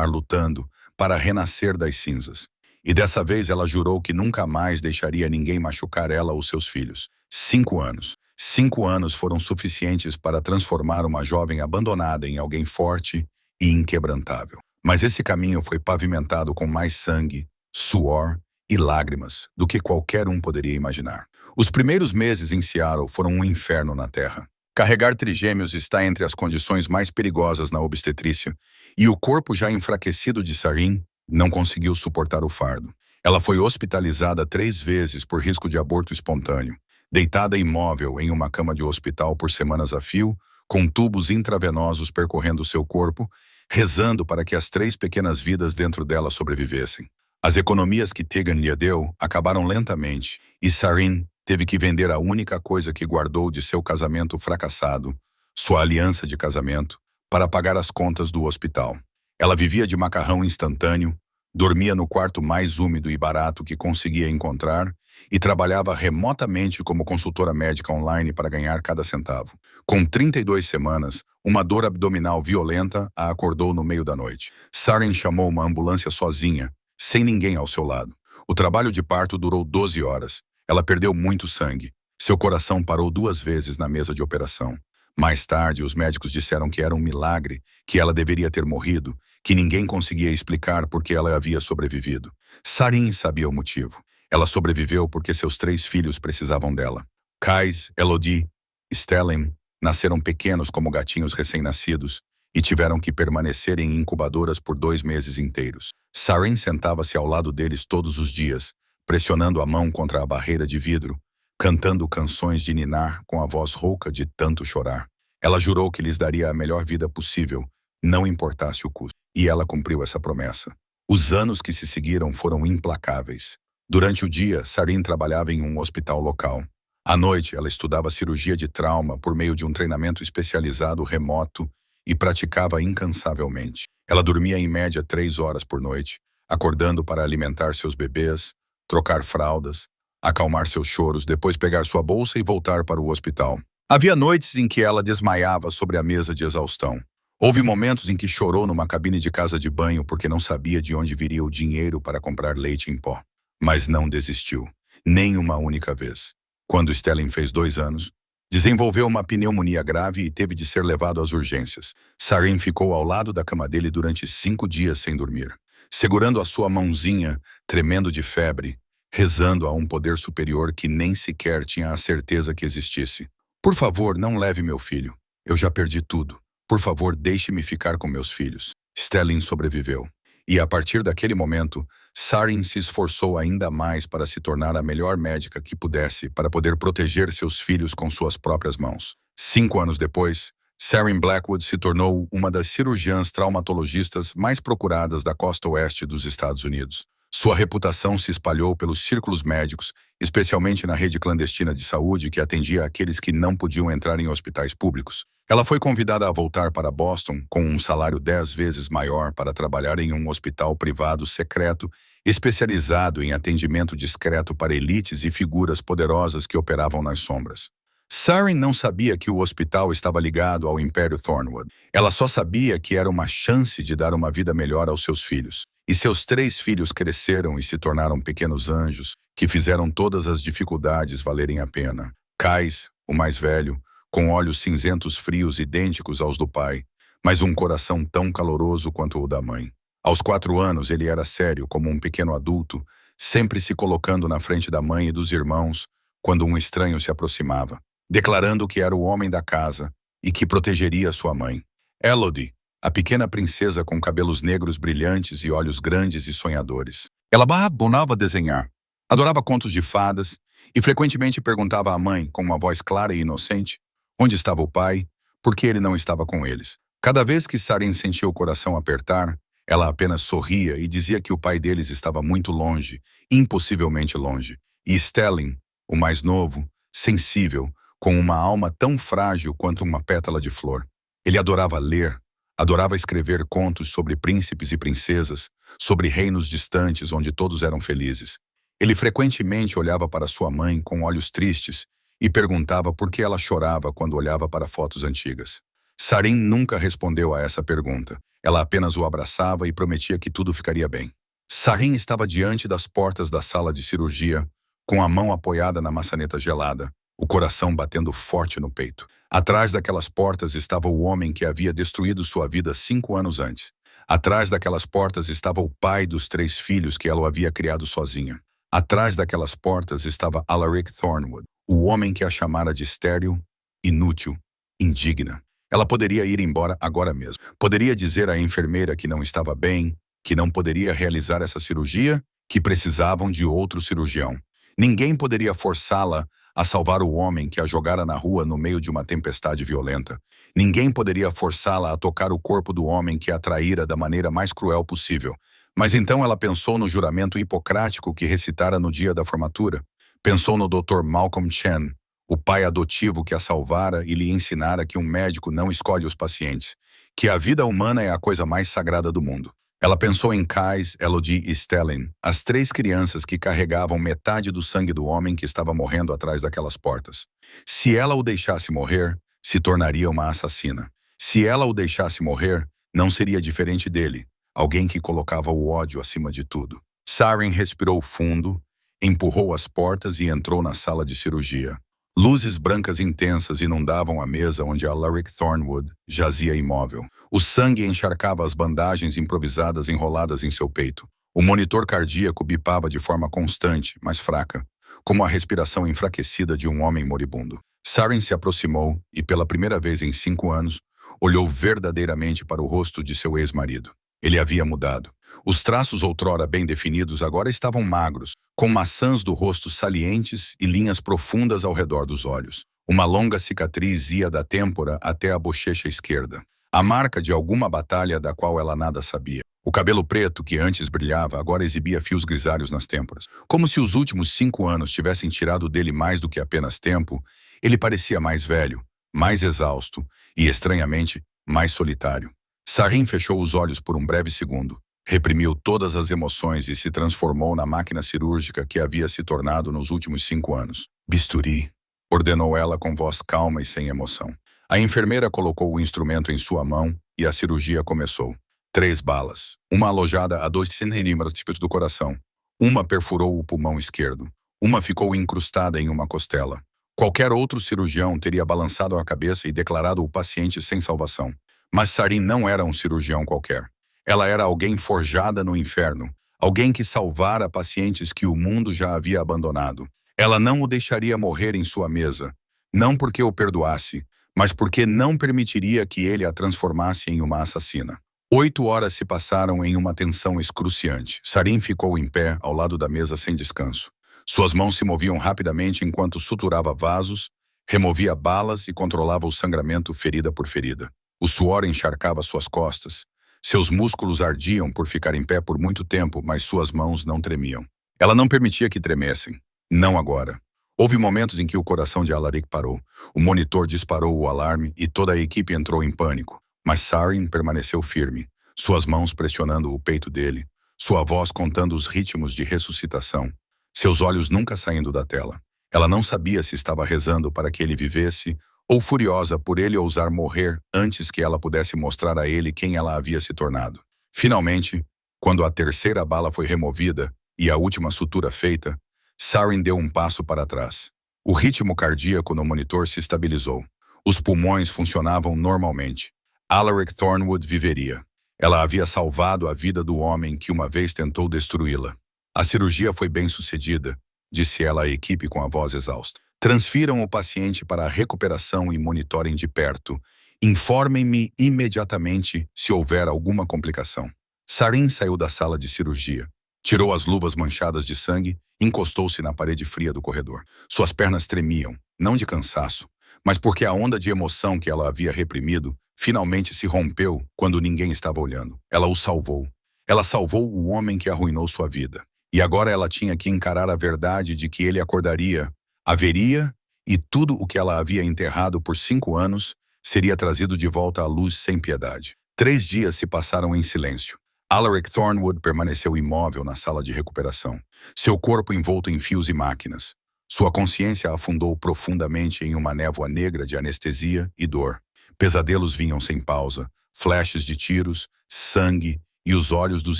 lutando, para renascer das cinzas. E dessa vez ela jurou que nunca mais deixaria ninguém machucar ela ou seus filhos. 5 anos. 5 anos foram suficientes para transformar uma jovem abandonada em alguém forte e inquebrantável. Mas esse caminho foi pavimentado com mais sangue, suor e lágrimas do que qualquer um poderia imaginar. Os primeiros meses em Seattle foram um inferno na Terra. Carregar trigêmeos está entre as condições mais perigosas na obstetrícia, e o corpo já enfraquecido de Sarin não conseguiu suportar o fardo. Ela foi hospitalizada 3 vezes por risco de aborto espontâneo, deitada imóvel em uma cama de hospital por semanas a fio, com tubos intravenosos percorrendo seu corpo, rezando para que as 3 pequenas vidas dentro dela sobrevivessem. As economias que Tegan lhe deu acabaram lentamente, e Sarin teve que vender a única coisa que guardou de seu casamento fracassado, sua aliança de casamento, para pagar as contas do hospital. Ela vivia de macarrão instantâneo, dormia no quarto mais úmido e barato que conseguia encontrar e trabalhava remotamente como consultora médica online para ganhar cada centavo. Com 32 semanas, uma dor abdominal violenta a acordou no meio da noite. Sarin chamou uma ambulância sozinha, sem ninguém ao seu lado. O trabalho de parto durou 12 horas. Ela perdeu muito sangue. Seu coração parou 2 vezes na mesa de operação. Mais tarde, os médicos disseram que era um milagre, que ela deveria ter morrido, que ninguém conseguia explicar por que ela havia sobrevivido. Sarin sabia o motivo. Ela sobreviveu porque seus 3 filhos precisavam dela. Kais, Elodie, Stellan nasceram pequenos como gatinhos recém-nascidos e tiveram que permanecer em incubadoras por 2 meses inteiros. Sarin sentava-se ao lado deles todos os dias, pressionando a mão contra a barreira de vidro, cantando canções de ninar com a voz rouca de tanto chorar. Ela jurou que lhes daria a melhor vida possível, não importasse o custo. E ela cumpriu essa promessa. Os anos que se seguiram foram implacáveis. Durante o dia, Sarin trabalhava em um hospital local. À noite, ela estudava cirurgia de trauma por meio de um treinamento especializado remoto e praticava incansavelmente. Ela dormia em média 3 horas por noite, acordando para alimentar seus bebês, trocar fraldas, acalmar seus choros, depois pegar sua bolsa e voltar para o hospital. Havia noites em que ela desmaiava sobre a mesa de exaustão. Houve momentos em que chorou numa cabine de casa de banho porque não sabia de onde viria o dinheiro para comprar leite em pó. Mas não desistiu, nem uma única vez. Quando Stellan fez 2 anos, desenvolveu uma pneumonia grave e teve de ser levado às urgências. Sarin ficou ao lado da cama dele durante 5 dias sem dormir, segurando a sua mãozinha, tremendo de febre, rezando a um poder superior que nem sequer tinha a certeza que existisse. Por favor, não leve meu filho. Eu já perdi tudo. Por favor, deixe-me ficar com meus filhos. Stellan sobreviveu. E a partir daquele momento, Sarin se esforçou ainda mais para se tornar a melhor médica que pudesse para poder proteger seus filhos com suas próprias mãos. 5 anos depois, Sarin Blackwood se tornou uma das cirurgiãs traumatologistas mais procuradas da costa oeste dos Estados Unidos. Sua reputação se espalhou pelos círculos médicos, especialmente na rede clandestina de saúde que atendia aqueles que não podiam entrar em hospitais públicos. Ela foi convidada a voltar para Boston com um salário 10 vezes maior para trabalhar em um hospital privado secreto, especializado em atendimento discreto para elites e figuras poderosas que operavam nas sombras. Saren não sabia que o hospital estava ligado ao Império Thornwood. Ela só sabia que era uma chance de dar uma vida melhor aos seus filhos. E seus 3 filhos cresceram e se tornaram pequenos anjos que fizeram todas as dificuldades valerem a pena. Kais, o mais velho, com olhos cinzentos frios idênticos aos do pai, mas um coração tão caloroso quanto o da mãe. Aos 4 anos, ele era sério como um pequeno adulto, sempre se colocando na frente da mãe e dos irmãos quando um estranho se aproximava, declarando que era o homem da casa e que protegeria sua mãe. Elodie, a pequena princesa com cabelos negros brilhantes e olhos grandes e sonhadores. Ela abonava a desenhar, adorava contos de fadas e frequentemente perguntava à mãe, com uma voz clara e inocente, onde estava o pai, por que ele não estava com eles. Cada vez que Saren sentia o coração apertar, ela apenas sorria e dizia que o pai deles estava muito longe, impossivelmente longe. E Stelling, o mais novo, sensível, com uma alma tão frágil quanto uma pétala de flor. Ele adorava ler, adorava escrever contos sobre príncipes e princesas, sobre reinos distantes onde todos eram felizes. Ele frequentemente olhava para sua mãe com olhos tristes e perguntava por que ela chorava quando olhava para fotos antigas. Saren nunca respondeu a essa pergunta. Ela apenas o abraçava e prometia que tudo ficaria bem. Saren estava diante das portas da sala de cirurgia, com a mão apoiada na maçaneta gelada, o coração batendo forte no peito. Atrás daquelas portas estava o homem que havia destruído sua vida 5 anos antes. Atrás daquelas portas estava o pai dos 3 filhos que ela havia criado sozinha. Atrás daquelas portas estava Alaric Thornwood, o homem que a chamara de estéril, inútil, indigna. Ela poderia ir embora agora mesmo. Poderia dizer à enfermeira que não estava bem, que não poderia realizar essa cirurgia, que precisavam de outro cirurgião. Ninguém poderia forçá-la a salvar o homem que a jogara na rua no meio de uma tempestade violenta. Ninguém poderia forçá-la a tocar o corpo do homem que a traíra da maneira mais cruel possível. Mas então ela pensou no juramento hipocrático que recitara no dia da formatura. Pensou no Dr. Malcolm Chen, o pai adotivo que a salvara e lhe ensinara que um médico não escolhe os pacientes, que a vida humana é a coisa mais sagrada do mundo. Ela pensou em Kais, Elodie e Stelling, as 3 crianças que carregavam metade do sangue do homem que estava morrendo atrás daquelas portas. Se ela o deixasse morrer, se tornaria uma assassina. Se ela o deixasse morrer, não seria diferente dele, alguém que colocava o ódio acima de tudo. Saren respirou fundo, empurrou as portas e entrou na sala de cirurgia. Luzes brancas intensas inundavam a mesa onde Alaric Thornwood jazia imóvel. O sangue encharcava as bandagens improvisadas enroladas em seu peito. O monitor cardíaco bipava de forma constante, mas fraca, como a respiração enfraquecida de um homem moribundo. Saren se aproximou e, pela primeira vez em 5 anos, olhou verdadeiramente para o rosto de seu ex-marido. Ele havia mudado. Os traços outrora bem definidos agora estavam magros, com maçãs do rosto salientes e linhas profundas ao redor dos olhos. Uma longa cicatriz ia da têmpora até a bochecha esquerda, a marca de alguma batalha da qual ela nada sabia. O cabelo preto, que antes brilhava, agora exibia fios grisalhos nas têmporas. Como se os últimos 5 anos tivessem tirado dele mais do que apenas tempo, ele parecia mais velho, mais exausto e, estranhamente, mais solitário. Saren fechou os olhos por um breve segundo. Reprimiu todas as emoções e se transformou na máquina cirúrgica que havia se tornado nos últimos 5 anos. Bisturi, ordenou ela com voz calma e sem emoção. A enfermeira colocou o instrumento em sua mão e a cirurgia começou. 3 balas, uma alojada a 2 centímetros do coração. Uma perfurou o pulmão esquerdo. Uma ficou incrustada em uma costela. Qualquer outro cirurgião teria balançado a cabeça e declarado o paciente sem salvação. Mas Saren não era um cirurgião qualquer. Ela era alguém forjada no inferno, alguém que salvara pacientes que o mundo já havia abandonado. Ela não o deixaria morrer em sua mesa, não porque o perdoasse, mas porque não permitiria que ele a transformasse em uma assassina. 8 horas se passaram em uma tensão excruciante. Saren ficou em pé ao lado da mesa sem descanso. Suas mãos se moviam rapidamente enquanto suturava vasos, removia balas e controlava o sangramento ferida por ferida. O suor encharcava suas costas. Seus músculos ardiam por ficar em pé por muito tempo, mas suas mãos não tremiam. Ela não permitia que tremessem. Não agora. Houve momentos em que o coração de Alaric parou. O monitor disparou o alarme e toda a equipe entrou em pânico. Mas Sarin permaneceu firme, suas mãos pressionando o peito dele, sua voz contando os ritmos de ressuscitação, seus olhos nunca saindo da tela. Ela não sabia se estava rezando para que ele vivesse ou furiosa por ele ousar morrer antes que ela pudesse mostrar a ele quem ela havia se tornado. Finalmente, quando a terceira bala foi removida e a última sutura feita, Sarin deu um passo para trás. O ritmo cardíaco no monitor se estabilizou. Os pulmões funcionavam normalmente. Alaric Thornwood viveria. Ela havia salvado a vida do homem que uma vez tentou destruí-la. A cirurgia foi bem sucedida, disse ela à equipe com a voz exausta. Transfiram o paciente para a recuperação e monitorem de perto. Informem-me imediatamente se houver alguma complicação. Sarin saiu da sala de cirurgia. Tirou as luvas manchadas de sangue e encostou-se na parede fria do corredor. Suas pernas tremiam, não de cansaço, mas porque a onda de emoção que ela havia reprimido finalmente se rompeu quando ninguém estava olhando. Ela o salvou. Ela salvou o homem que arruinou sua vida. E agora ela tinha que encarar a verdade de que ele acordaria, haveria, e tudo o que ela havia enterrado por 5 anos seria trazido de volta à luz sem piedade. 3 dias se passaram em silêncio. Alaric Thornwood permaneceu imóvel na sala de recuperação, seu corpo envolto em fios e máquinas. Sua consciência afundou profundamente em uma névoa negra de anestesia e dor. Pesadelos vinham sem pausa, flashes de tiros, sangue e os olhos dos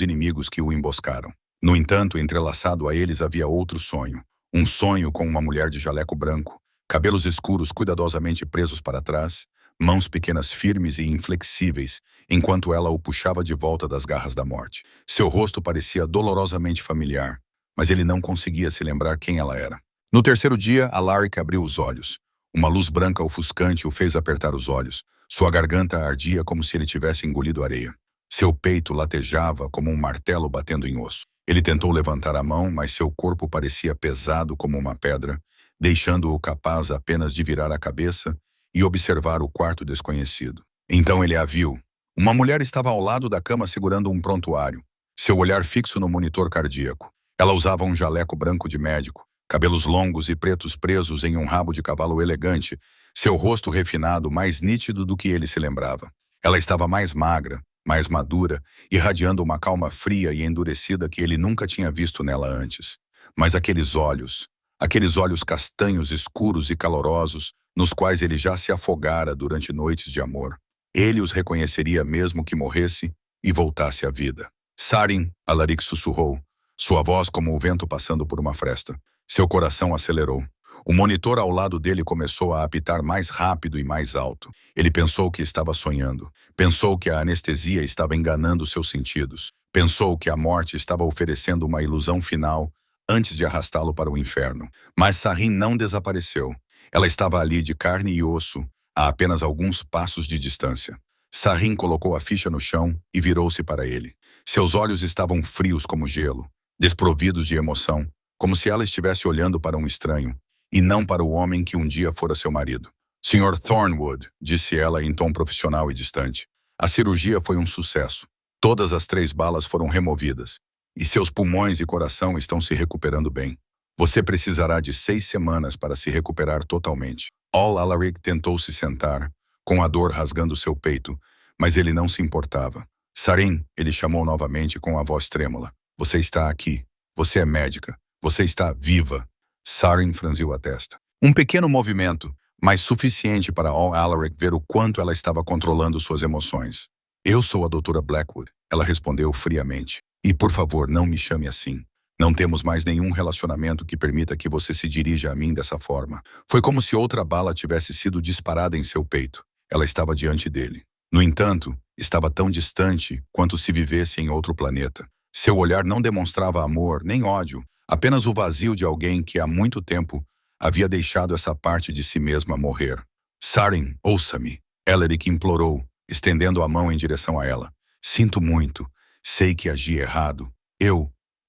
inimigos que o emboscaram. No entanto, entrelaçado a eles havia outro sonho. Um sonho com uma mulher de jaleco branco, cabelos escuros cuidadosamente presos para trás, mãos pequenas firmes e inflexíveis, enquanto ela o puxava de volta das garras da morte. Seu rosto parecia dolorosamente familiar, mas ele não conseguia se lembrar quem ela era. No terceiro dia, Alaric abriu os olhos. Uma luz branca ofuscante o fez apertar os olhos. Sua garganta ardia como se ele tivesse engolido areia. Seu peito latejava como um martelo batendo em osso. Ele tentou levantar a mão, mas seu corpo parecia pesado como uma pedra, deixando-o capaz apenas de virar a cabeça e observar o quarto desconhecido. Então ele a viu. Uma mulher estava ao lado da cama segurando um prontuário, seu olhar fixo no monitor cardíaco. Ela usava um jaleco branco de médico, cabelos longos e pretos presos em um rabo de cavalo elegante, seu rosto refinado mais nítido do que ele se lembrava. Ela estava mais magra, mais madura, irradiando uma calma fria e endurecida que ele nunca tinha visto nela antes. Mas aqueles olhos castanhos escuros e calorosos, nos quais ele já se afogara durante noites de amor. Ele os reconheceria mesmo que morresse e voltasse à vida. Sarin, Alaric sussurrou, sua voz como o vento passando por uma fresta. Seu coração acelerou. O monitor ao lado dele começou a apitar mais rápido e mais alto. Ele pensou que estava sonhando. Pensou que a anestesia estava enganando seus sentidos. Pensou que a morte estava oferecendo uma ilusão final antes de arrastá-lo para o inferno. Mas Sarin não desapareceu. Ela estava ali de carne e osso, a apenas alguns passos de distância. Sarin colocou a ficha no chão e virou-se para ele. Seus olhos estavam frios como gelo, desprovidos de emoção, como se ela estivesse olhando para um estranho, e não para o homem que um dia fora seu marido. Sr. Thornwood, disse ela em tom profissional e distante. A cirurgia foi um sucesso. Todas as 3 balas foram removidas, e seus pulmões e coração estão se recuperando bem. Você precisará de 6 semanas para se recuperar totalmente. Alaric tentou se sentar, com a dor rasgando seu peito, mas ele não se importava. Sarin, ele chamou novamente com a voz trêmula. Você está aqui. Você é médica. Você está viva. Sarin franziu a testa. Um pequeno movimento, mas suficiente para Alaric ver o quanto ela estava controlando suas emoções. Eu sou a doutora Blackwood, ela respondeu friamente. E por favor, não me chame assim. Não temos mais nenhum relacionamento que permita que você se dirija a mim dessa forma. Foi como se outra bala tivesse sido disparada em seu peito. Ela estava diante dele. No entanto, estava tão distante quanto se vivesse em outro planeta. Seu olhar não demonstrava amor nem ódio, apenas o vazio de alguém que há muito tempo havia deixado essa parte de si mesma morrer. Sarin, ouça-me, Alaric implorou, estendendo a mão em direção a ela. Sinto muito. Sei que agi errado.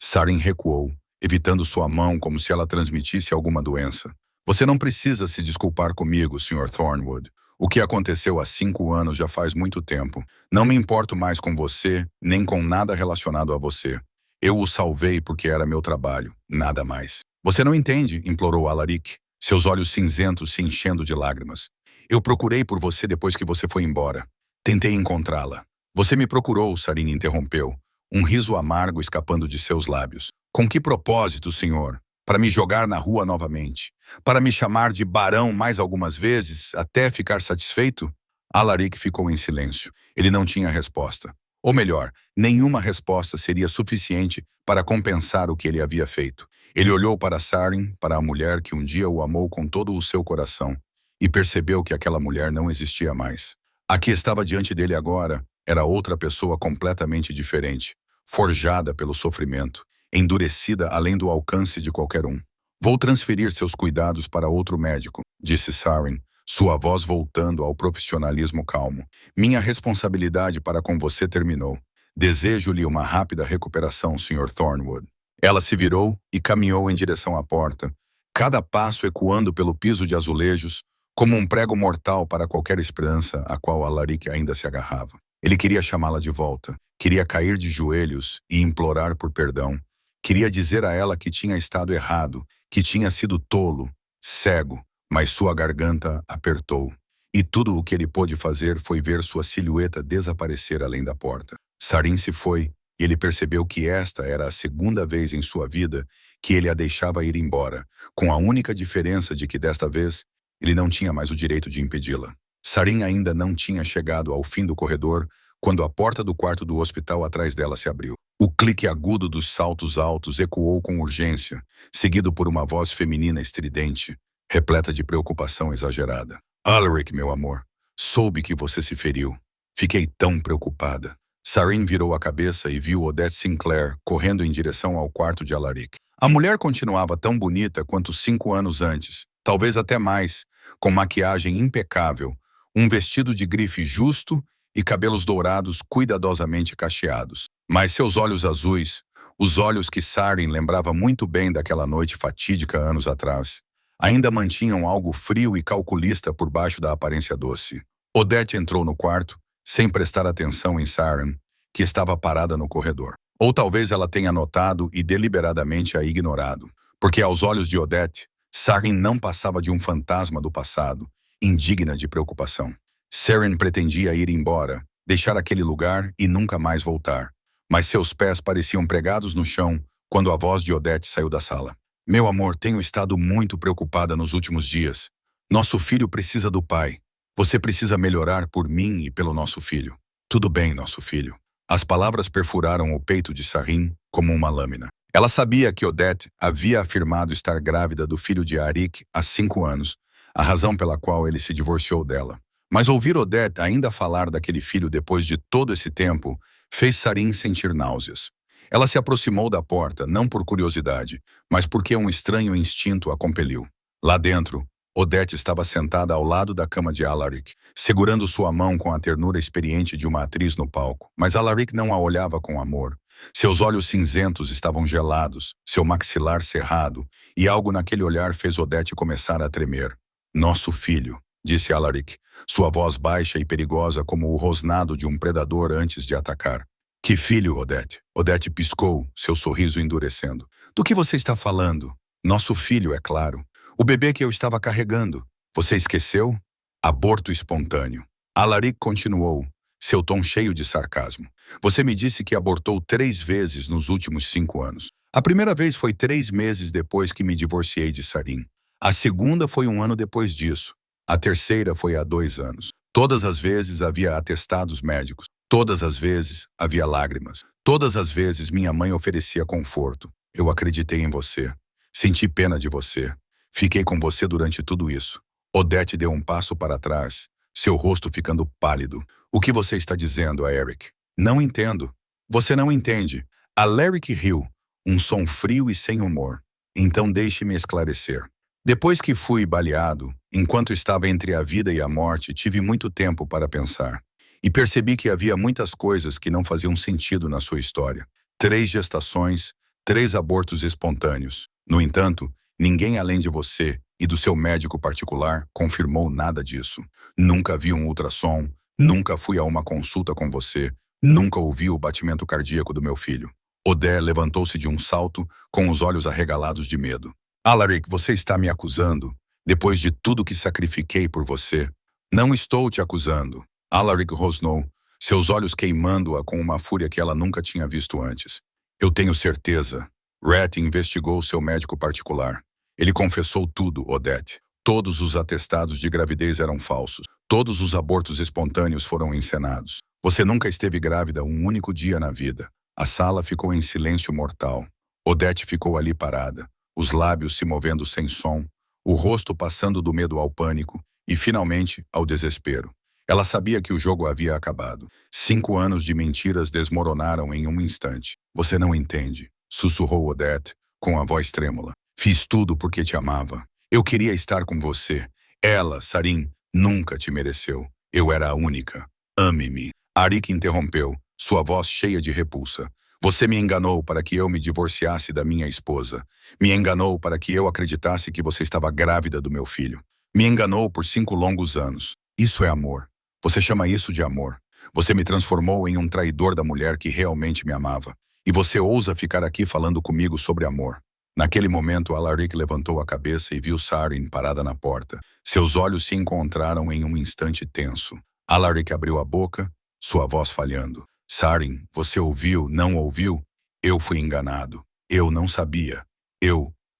Sarin recuou, evitando sua mão como se ela transmitisse alguma doença. Você não precisa se desculpar comigo, Sr. Thornwood. O que aconteceu há 5 anos já faz muito tempo. Não me importo mais com você, nem com nada relacionado a você. Eu o salvei porque era meu trabalho, nada mais. Você não entende, implorou Alaric, seus olhos cinzentos se enchendo de lágrimas. Eu procurei por você depois que você foi embora. Tentei encontrá-la. Você me procurou, Sarine interrompeu, um riso amargo escapando de seus lábios. Com que propósito, senhor? Para me jogar na rua novamente? Para me chamar de barão mais algumas vezes, até ficar satisfeito? Alaric ficou em silêncio. Ele não tinha resposta. Ou melhor, nenhuma resposta seria suficiente para compensar o que ele havia feito. Ele olhou para Sarin, para a mulher que um dia o amou com todo o seu coração, e percebeu que aquela mulher não existia mais. A que estava diante dele agora era outra pessoa completamente diferente, forjada pelo sofrimento, endurecida além do alcance de qualquer um. Vou transferir seus cuidados para outro médico, disse Sarin, sua voz voltando ao profissionalismo calmo. Minha responsabilidade para com você terminou. Desejo-lhe uma rápida recuperação, Sr. Thornwood. Ela se virou e caminhou em direção à porta, cada passo ecoando pelo piso de azulejos, como um prego mortal para qualquer esperança a qual Alaric ainda se agarrava. Ele queria chamá-la de volta, queria cair de joelhos e implorar por perdão. Queria dizer a ela que tinha estado errado, que tinha sido tolo, cego, mas sua garganta apertou. E tudo o que ele pôde fazer foi ver sua silhueta desaparecer além da porta. Sarin se foi, e ele percebeu que esta era a segunda vez em sua vida que ele a deixava ir embora, com a única diferença de que desta vez ele não tinha mais o direito de impedi-la. Sarin ainda não tinha chegado ao fim do corredor quando a porta do quarto do hospital atrás dela se abriu. O clique agudo dos saltos altos ecoou com urgência, seguido por uma voz feminina estridente, repleta de preocupação exagerada. Alaric, meu amor, soube que você se feriu. Fiquei tão preocupada. Sarin virou a cabeça e viu Odette Sinclair correndo em direção ao quarto de Alaric. A mulher continuava tão bonita quanto 5 anos antes, talvez até mais, com maquiagem impecável, um vestido de grife justo e cabelos dourados cuidadosamente cacheados. Mas seus olhos azuis, os olhos que Sarin lembrava muito bem daquela noite fatídica anos atrás, ainda mantinham algo frio e calculista por baixo da aparência doce. Odette entrou no quarto, sem prestar atenção em Sarin, que estava parada no corredor. Ou talvez ela tenha notado e deliberadamente a ignorado, porque aos olhos de Odette, Sarin não passava de um fantasma do passado, indigna de preocupação. Sarin pretendia ir embora, deixar aquele lugar e nunca mais voltar. Mas seus pés pareciam pregados no chão quando a voz de Odette saiu da sala. Meu amor, tenho estado muito preocupada nos últimos dias. Nosso filho precisa do pai. Você precisa melhorar por mim e pelo nosso filho. Tudo bem, nosso filho. As palavras perfuraram o peito de Sarin como uma lâmina. Ela sabia que Odette havia afirmado estar grávida do filho de Arik há 5 anos, a razão pela qual ele se divorciou dela. Mas ouvir Odette ainda falar daquele filho depois de todo esse tempo fez Sarin sentir náuseas. Ela se aproximou da porta, não por curiosidade, mas porque um estranho instinto a compeliu. Lá dentro, Odette estava sentada ao lado da cama de Alaric, segurando sua mão com a ternura experiente de uma atriz no palco. Mas Alaric não a olhava com amor. Seus olhos cinzentos estavam gelados, seu maxilar cerrado, e algo naquele olhar fez Odette começar a tremer. Nosso filho, disse Alaric, sua voz baixa e perigosa como o rosnado de um predador antes de atacar. Que filho, Odette? Odette piscou, seu sorriso endurecendo. Do que você está falando? Nosso filho, é claro. O bebê que eu estava carregando. Você esqueceu? Aborto espontâneo. Alaric continuou, seu tom cheio de sarcasmo. Você me disse que abortou 3 vezes nos últimos 5 anos. A primeira vez foi 3 meses depois que me divorciei de Sarin. A segunda foi 1 ano depois disso. A terceira foi há 2 anos. Todas as vezes havia atestados médicos. Todas as vezes havia lágrimas. Todas as vezes minha mãe oferecia conforto. Eu acreditei em você. Senti pena de você. Fiquei com você durante tudo isso. Odette deu um passo para trás, seu rosto ficando pálido. O que você está dizendo a Eric? Não entendo. Você não entende. Alaric riu, um som frio e sem humor. Então deixe-me esclarecer. Depois que fui baleado, enquanto estava entre a vida e a morte, tive muito tempo para pensar. E percebi que havia muitas coisas que não faziam sentido na sua história. 3 gestações, 3 abortos espontâneos. No entanto, ninguém além de você e do seu médico particular confirmou nada disso. Nunca vi um ultrassom, nunca fui a uma consulta com você, nunca ouvi o batimento cardíaco do meu filho. Odé levantou-se de um salto, com os olhos arregalados de medo. Alaric, você está me acusando? Depois de tudo que sacrifiquei por você? Não estou te acusando. Alaric rosnou, seus olhos queimando-a com uma fúria que ela nunca tinha visto antes. Eu tenho certeza. Rhett investigou seu médico particular. Ele confessou tudo, Odette. Todos os atestados de gravidez eram falsos. Todos os abortos espontâneos foram encenados. Você nunca esteve grávida um único dia na vida. A sala ficou em silêncio mortal. Odette ficou ali parada, os lábios se movendo sem som, o rosto passando do medo ao pânico e, finalmente, ao desespero. Ela sabia que o jogo havia acabado. 5 anos de mentiras desmoronaram em um instante. Você não entende, sussurrou Odette, com a voz trêmula. Fiz tudo porque te amava. Eu queria estar com você. Ela, Sarin, nunca te mereceu. Eu era a única. Ame-me. Arik interrompeu, sua voz cheia de repulsa. Você me enganou para que eu me divorciasse da minha esposa. Me enganou para que eu acreditasse que você estava grávida do meu filho. Me enganou por 5 longos anos. Isso é amor. Você chama isso de amor. Você me transformou em um traidor da mulher que realmente me amava. E você ousa ficar aqui falando comigo sobre amor. Naquele momento, Alaric levantou a cabeça e viu Sarin parada na porta. Seus olhos se encontraram em um instante tenso. Alaric abriu a boca, sua voz falhando. Sarin, você ouviu, não ouviu? Eu fui enganado. Eu não sabia.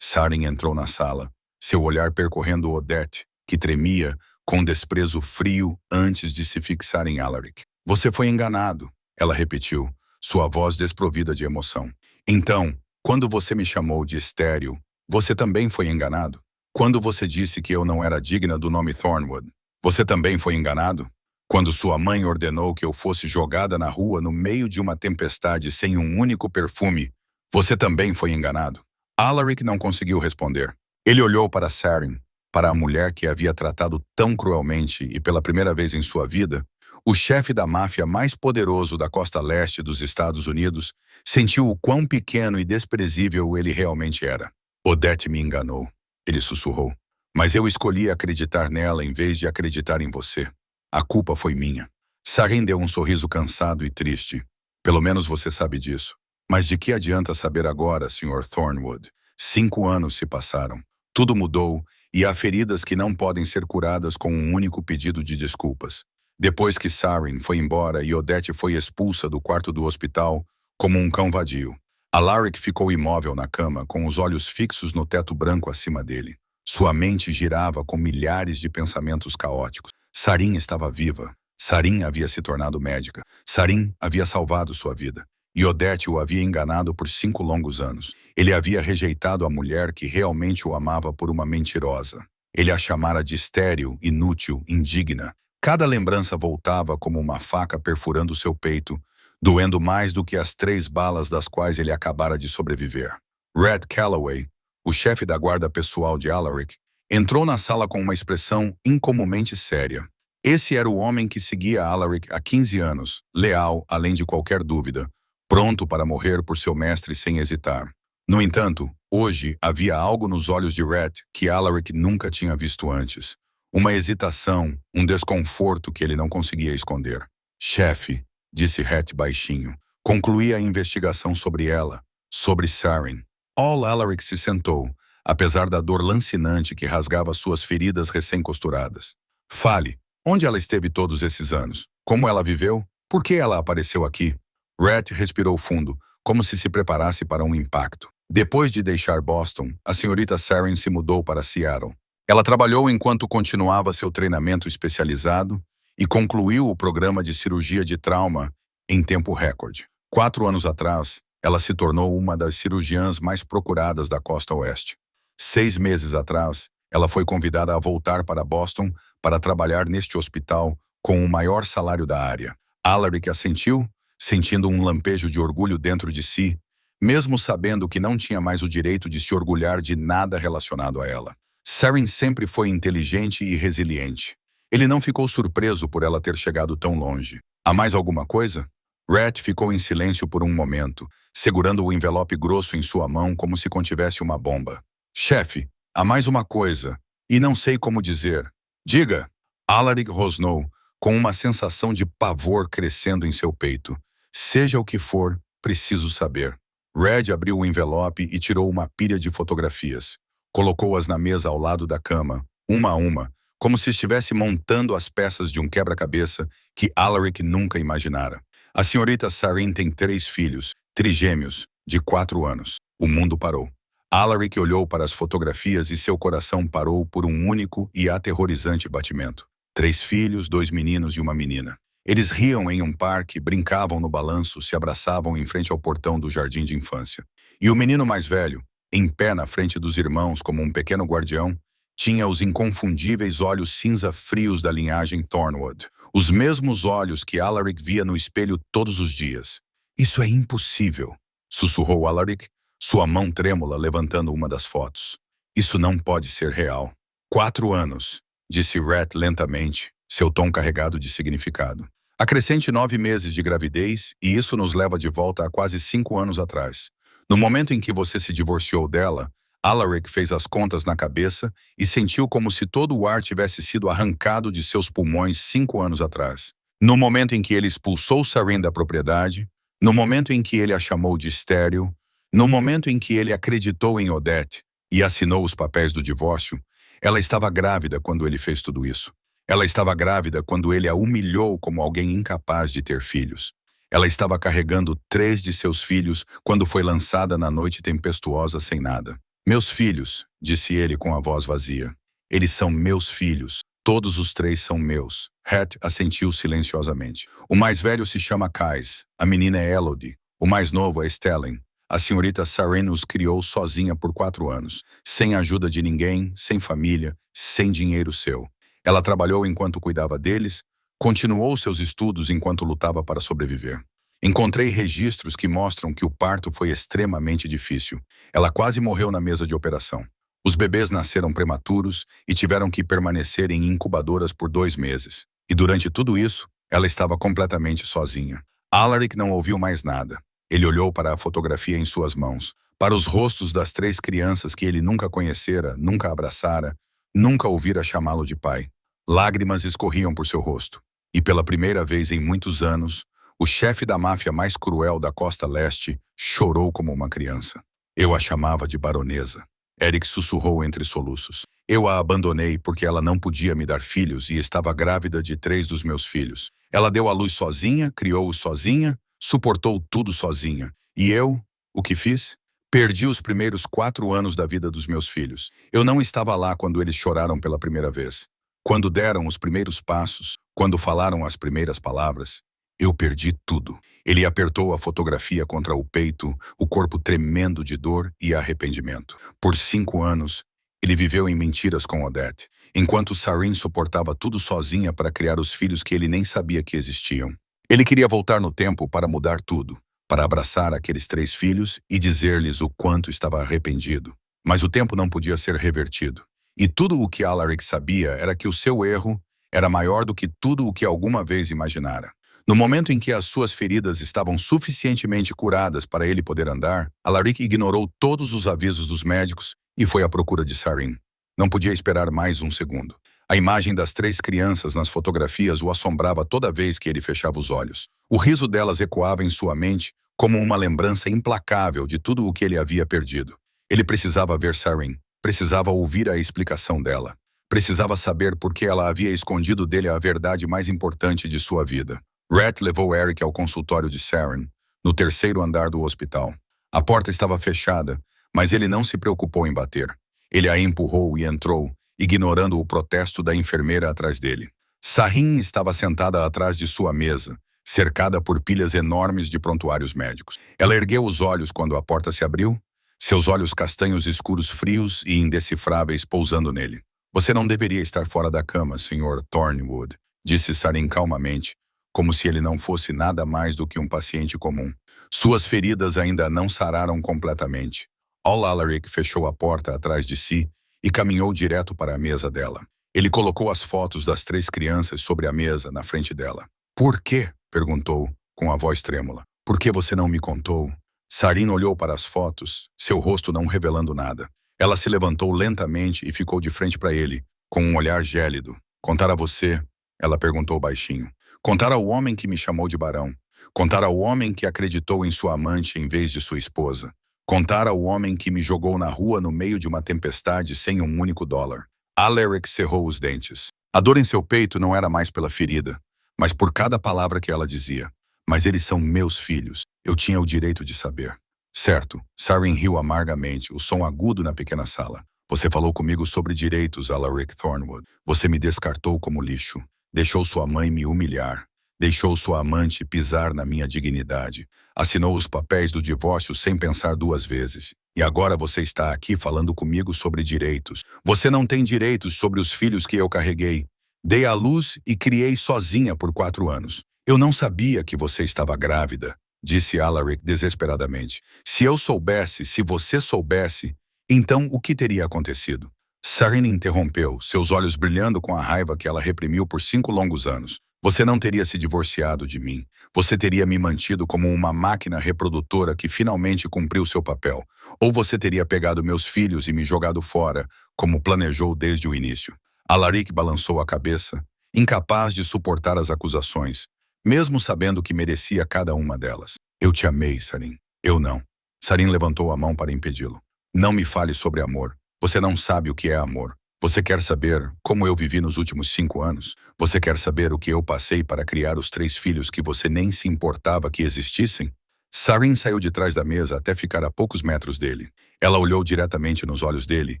Sarin entrou na sala, seu olhar percorrendo Odette, que tremia, com desprezo frio antes de se fixar em Alaric. Você foi enganado, ela repetiu, sua voz desprovida de emoção. Então, quando você me chamou de estéril, você também foi enganado? Quando você disse que eu não era digna do nome Thornwood, você também foi enganado? Quando sua mãe ordenou que eu fosse jogada na rua no meio de uma tempestade sem um único perfume, você também foi enganado? Alaric não conseguiu responder. Ele olhou para Sarin, para a mulher que havia tratado tão cruelmente e pela primeira vez em sua vida, o chefe da máfia mais poderoso da costa leste dos Estados Unidos sentiu o quão pequeno e desprezível ele realmente era. Odette me enganou, ele sussurrou. Mas eu escolhi acreditar nela em vez de acreditar em você. A culpa foi minha. Sarin deu um sorriso cansado e triste. Pelo menos você sabe disso. Mas de que adianta saber agora, Sr. Thornwood? 5 anos se passaram. Tudo mudou e há feridas que não podem ser curadas com um único pedido de desculpas. Depois que Sarin foi embora e Odette foi expulsa do quarto do hospital como um cão vadio, Alaric ficou imóvel na cama, com os olhos fixos no teto branco acima dele. Sua mente girava com milhares de pensamentos caóticos. Sarin estava viva. Sarin havia se tornado médica. Sarin havia salvado sua vida. E Odette o havia enganado por 5 longos anos. Ele havia rejeitado a mulher que realmente o amava por uma mentirosa. Ele a chamara de estéril, inútil, indigna. Cada lembrança voltava como uma faca perfurando seu peito, doendo mais do que as 3 balas das quais ele acabara de sobreviver. Red Calloway, o chefe da guarda pessoal de Alaric, entrou na sala com uma expressão incomumente séria. Esse era o homem que seguia Alaric há 15 anos, leal além de qualquer dúvida, pronto para morrer por seu mestre sem hesitar. No entanto, hoje havia algo nos olhos de Rhett que Alaric nunca tinha visto antes. Uma hesitação, um desconforto que ele não conseguia esconder. Chefe, disse Rhett baixinho, concluí a investigação sobre ela, sobre Sarin. Alaric se sentou, apesar da dor lancinante que rasgava suas feridas recém-costuradas. Fale, onde ela esteve todos esses anos? Como ela viveu? Por que ela apareceu aqui? Rhett respirou fundo, como se preparasse para um impacto. Depois de deixar Boston, a senhorita Sarin se mudou para Seattle. Ela trabalhou enquanto continuava seu treinamento especializado e concluiu o programa de cirurgia de trauma em tempo recorde. 4 anos atrás, ela se tornou uma das cirurgiãs mais procuradas da costa oeste. 6 meses atrás, ela foi convidada a voltar para Boston para trabalhar neste hospital com o maior salário da área. Alaric assentiu, sentindo um lampejo de orgulho dentro de si, mesmo sabendo que não tinha mais o direito de se orgulhar de nada relacionado a ela. Sarin sempre foi inteligente e resiliente. Ele não ficou surpreso por ela ter chegado tão longe. Há mais alguma coisa? Rhett ficou em silêncio por um momento, segurando o envelope grosso em sua mão como se contivesse uma bomba. Chefe, Há mais uma coisa, e não sei como dizer. Diga! Alaric rosnou, com uma sensação de pavor crescendo em seu peito. Seja o que for, preciso saber. Red abriu o envelope e tirou uma pilha de fotografias. Colocou-as na mesa ao lado da cama, uma a uma, como se estivesse montando as peças de um quebra-cabeça que Alaric nunca imaginara. A senhorita Sarin tem 3 filhos, trigêmeos, de 4 anos. O mundo parou. Alaric olhou para as fotografias e seu coração parou por um único e aterrorizante batimento. 3 filhos, 2 meninos e uma menina. Eles riam em um parque, brincavam no balanço, se abraçavam em frente ao portão do jardim de infância. E o menino mais velho, em pé na frente dos irmãos como um pequeno guardião, tinha os inconfundíveis olhos cinza frios da linhagem Thornwood. Os mesmos olhos que Alaric via no espelho todos os dias. Isso é impossível, sussurrou Alaric, sua mão trêmula levantando uma das fotos. Isso não pode ser real. 4 anos, disse Rhett lentamente, seu tom carregado de significado. Acrescente 9 meses de gravidez e isso nos leva de volta a quase 5 anos atrás. No momento em que você se divorciou dela, Alaric fez as contas na cabeça e sentiu como se todo o ar tivesse sido arrancado de seus pulmões 5 anos atrás. No momento em que ele expulsou Sarin da propriedade, no momento em que ele a chamou de estéril, no momento em que ele acreditou em Odette e assinou os papéis do divórcio, ela estava grávida quando ele fez tudo isso. Ela estava grávida quando ele a humilhou como alguém incapaz de ter filhos. Ela estava carregando 3 de seus filhos quando foi lançada na noite tempestuosa sem nada. Meus filhos, disse ele com a voz vazia. Eles são meus filhos. Todos os 3 são meus. Rhett assentiu silenciosamente. O mais velho se chama Kais. A menina é Elodie. O mais novo é Stellan. A senhorita Sarin os criou sozinha por 4 anos. Sem ajuda de ninguém, sem família, sem dinheiro seu. Ela trabalhou enquanto cuidava deles, continuou seus estudos enquanto lutava para sobreviver. Encontrei registros que mostram que o parto foi extremamente difícil. Ela quase morreu na mesa de operação. Os bebês nasceram prematuros e tiveram que permanecer em incubadoras por 2 meses. E durante tudo isso, ela estava completamente sozinha. Alaric não ouviu mais nada. Ele olhou para a fotografia em suas mãos, para os rostos das 3 crianças que ele nunca conhecera, nunca abraçara, nunca ouvira chamá-lo de pai. Lágrimas escorriam por seu rosto. E pela primeira vez em muitos anos, o chefe da máfia mais cruel da costa leste chorou como uma criança. Eu a chamava de baronesa. Eric sussurrou entre soluços. Eu a abandonei porque ela não podia me dar filhos e estava grávida de 3 dos meus filhos. Ela deu à luz sozinha, criou-os sozinha, suportou tudo sozinha. E eu, o que fiz? Perdi os primeiros 4 anos da vida dos meus filhos. Eu não estava lá quando eles choraram pela primeira vez. Quando deram os primeiros passos, quando falaram as primeiras palavras, eu perdi tudo. Ele apertou a fotografia contra o peito, o corpo tremendo de dor e arrependimento. Por 5 anos, ele viveu em mentiras com Odette, enquanto Sarin suportava tudo sozinha para criar os filhos que ele nem sabia que existiam. Ele queria voltar no tempo para mudar tudo, para abraçar aqueles 3 filhos e dizer-lhes o quanto estava arrependido. Mas o tempo não podia ser revertido. E tudo o que Alaric sabia era que o seu erro era maior do que tudo o que alguma vez imaginara. No momento em que as suas feridas estavam suficientemente curadas para ele poder andar, Alaric ignorou todos os avisos dos médicos e foi à procura de Sarin. Não podia esperar mais um segundo. A imagem das 3 crianças nas fotografias o assombrava toda vez que ele fechava os olhos. O riso delas ecoava em sua mente como uma lembrança implacável de tudo o que ele havia perdido. Ele precisava ver Sarin, precisava ouvir a explicação dela. Precisava saber por que ela havia escondido dele a verdade mais importante de sua vida. Rhett levou Eric ao consultório de Sarin, no 3º andar do hospital. A porta estava fechada, mas ele não se preocupou em bater. Ele a empurrou e entrou, ignorando o protesto da enfermeira atrás dele. Sarin estava sentada atrás de sua mesa, cercada por pilhas enormes de prontuários médicos. Ela ergueu os olhos quando a porta se abriu, seus olhos castanhos escuros frios e indecifráveis pousando nele. Você não deveria estar fora da cama, Sr. Thornwood, disse Sarin calmamente, como se ele não fosse nada mais do que um paciente comum. Suas feridas ainda não sararam completamente. Alaric fechou a porta atrás de si e caminhou direto para a mesa dela. Ele colocou as fotos das 3 crianças sobre a mesa na frente dela. Por quê? Perguntou, com a voz trêmula. Por que você não me contou? Sarin olhou para as fotos, seu rosto não revelando nada. Ela se levantou lentamente e ficou de frente para ele, com um olhar gélido. Contar a você? Ela perguntou baixinho. Contar ao homem que me chamou de barão. Contar ao homem que acreditou em sua amante em vez de sua esposa. Contar ao homem que me jogou na rua no meio de uma tempestade sem um único dólar. Alaric cerrou os dentes. A dor em seu peito não era mais pela ferida, mas por cada palavra que ela dizia. Mas eles são meus filhos. Eu tinha o direito de saber. Certo. Sarin riu amargamente, o som agudo na pequena sala. Você falou comigo sobre direitos, Alaric Thornwood. Você me descartou como lixo. Deixou sua mãe me humilhar. Deixou sua amante pisar na minha dignidade. Assinou os papéis do divórcio sem pensar duas vezes. E agora você está aqui falando comigo sobre direitos. Você não tem direitos sobre os filhos que eu carreguei. Dei à luz e criei sozinha por 4 anos. Eu não sabia que você estava grávida, disse Alaric desesperadamente. Se eu soubesse, se você soubesse, então o que teria acontecido? Sarin interrompeu, seus olhos brilhando com a raiva que ela reprimiu por 5 longos anos. Você não teria se divorciado de mim. Você teria me mantido como uma máquina reprodutora que finalmente cumpriu seu papel. Ou você teria pegado meus filhos e me jogado fora, como planejou desde o início. Alaric balançou a cabeça, incapaz de suportar as acusações, mesmo sabendo que merecia cada uma delas. Eu te amei, Sarin. Eu não. Sarin levantou a mão para impedi-lo. Não me fale sobre amor. Você não sabe o que é amor. Você quer saber como eu vivi nos últimos 5 anos? Você quer saber o que eu passei para criar os 3 filhos que você nem se importava que existissem? Sarin saiu de trás da mesa até ficar a poucos metros dele. Ela olhou diretamente nos olhos dele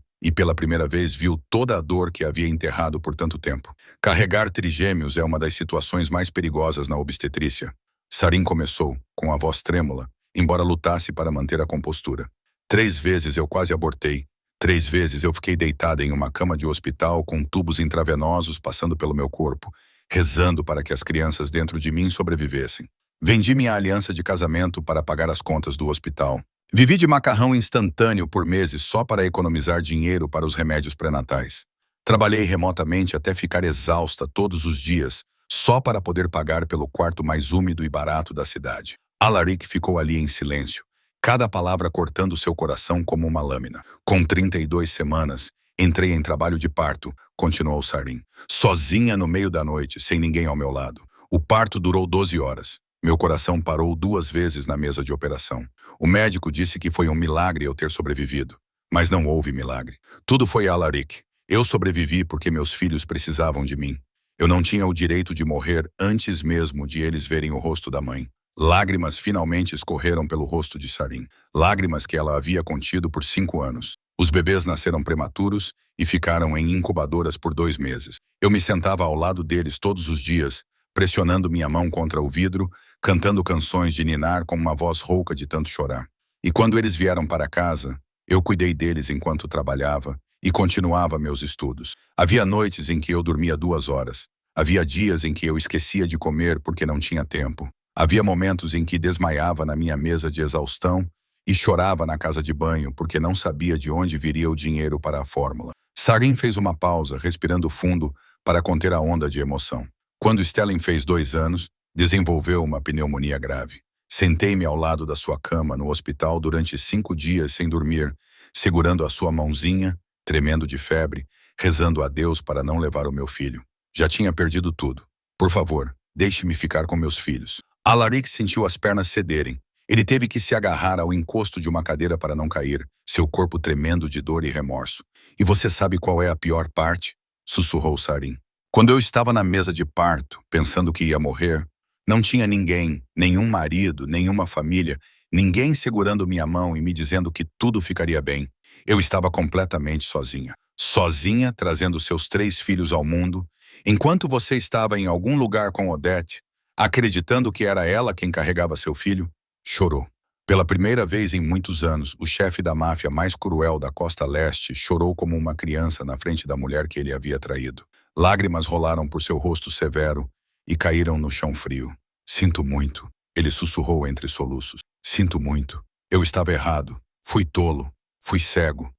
e pela primeira vez viu toda a dor que havia enterrado por tanto tempo. Carregar trigêmeos é uma das situações mais perigosas na obstetrícia. Sarin começou, com a voz trêmula, embora lutasse para manter a compostura. 3 vezes eu quase abortei. 3 vezes eu fiquei deitada em uma cama de hospital com tubos intravenosos passando pelo meu corpo, rezando para que as crianças dentro de mim sobrevivessem. Vendi minha aliança de casamento para pagar as contas do hospital. Vivi de macarrão instantâneo por meses só para economizar dinheiro para os remédios pré-natais. Trabalhei remotamente até ficar exausta todos os dias, só para poder pagar pelo quarto mais úmido e barato da cidade. Alaric ficou ali em silêncio, cada palavra cortando seu coração como uma lâmina. Com 32 semanas, entrei em trabalho de parto, continuou Sarin. Sozinha no meio da noite, sem ninguém ao meu lado. O parto durou 12 horas. Meu coração parou 2 vezes na mesa de operação. O médico disse que foi um milagre eu ter sobrevivido. Mas não houve milagre. Tudo foi Alaric. Eu sobrevivi porque meus filhos precisavam de mim. Eu não tinha o direito de morrer antes mesmo de eles verem o rosto da mãe. Lágrimas finalmente escorreram pelo rosto de Sarin. Lágrimas que ela havia contido por 5 anos. Os bebês nasceram prematuros e ficaram em incubadoras por 2 meses. Eu me sentava ao lado deles todos os dias, pressionando minha mão contra o vidro, cantando canções de ninar com uma voz rouca de tanto chorar. E quando eles vieram para casa, eu cuidei deles enquanto trabalhava e continuava meus estudos. Havia noites em que eu dormia 2 horas. Havia dias em que eu esquecia de comer porque não tinha tempo. Havia momentos em que desmaiava na minha mesa de exaustão e chorava na casa de banho porque não sabia de onde viria o dinheiro para a fórmula. Sarin fez uma pausa, respirando fundo para conter a onda de emoção. Quando Stellan fez 2 anos, desenvolveu uma pneumonia grave. Sentei-me ao lado da sua cama no hospital durante 5 dias sem dormir, segurando a sua mãozinha, tremendo de febre, rezando a Deus para não levar o meu filho. Já tinha perdido tudo. Por favor, deixe-me ficar com meus filhos. Alaric sentiu as pernas cederem. Ele teve que se agarrar ao encosto de uma cadeira para não cair, seu corpo tremendo de dor e remorso. E você sabe qual é a pior parte? Sussurrou Sarin. Quando eu estava na mesa de parto, pensando que ia morrer, não tinha ninguém, nenhum marido, nenhuma família, ninguém segurando minha mão e me dizendo que tudo ficaria bem. Eu estava completamente sozinha. Sozinha, trazendo seus 3 filhos ao mundo, enquanto você estava em algum lugar com Odette, acreditando que era ela quem carregava seu filho, chorou. Pela primeira vez em muitos anos, o chefe da máfia mais cruel da costa leste chorou como uma criança na frente da mulher que ele havia traído. Lágrimas rolaram por seu rosto severo e caíram no chão frio. Sinto muito, ele sussurrou entre soluços. Sinto muito. Eu estava errado. Fui tolo. Fui cego.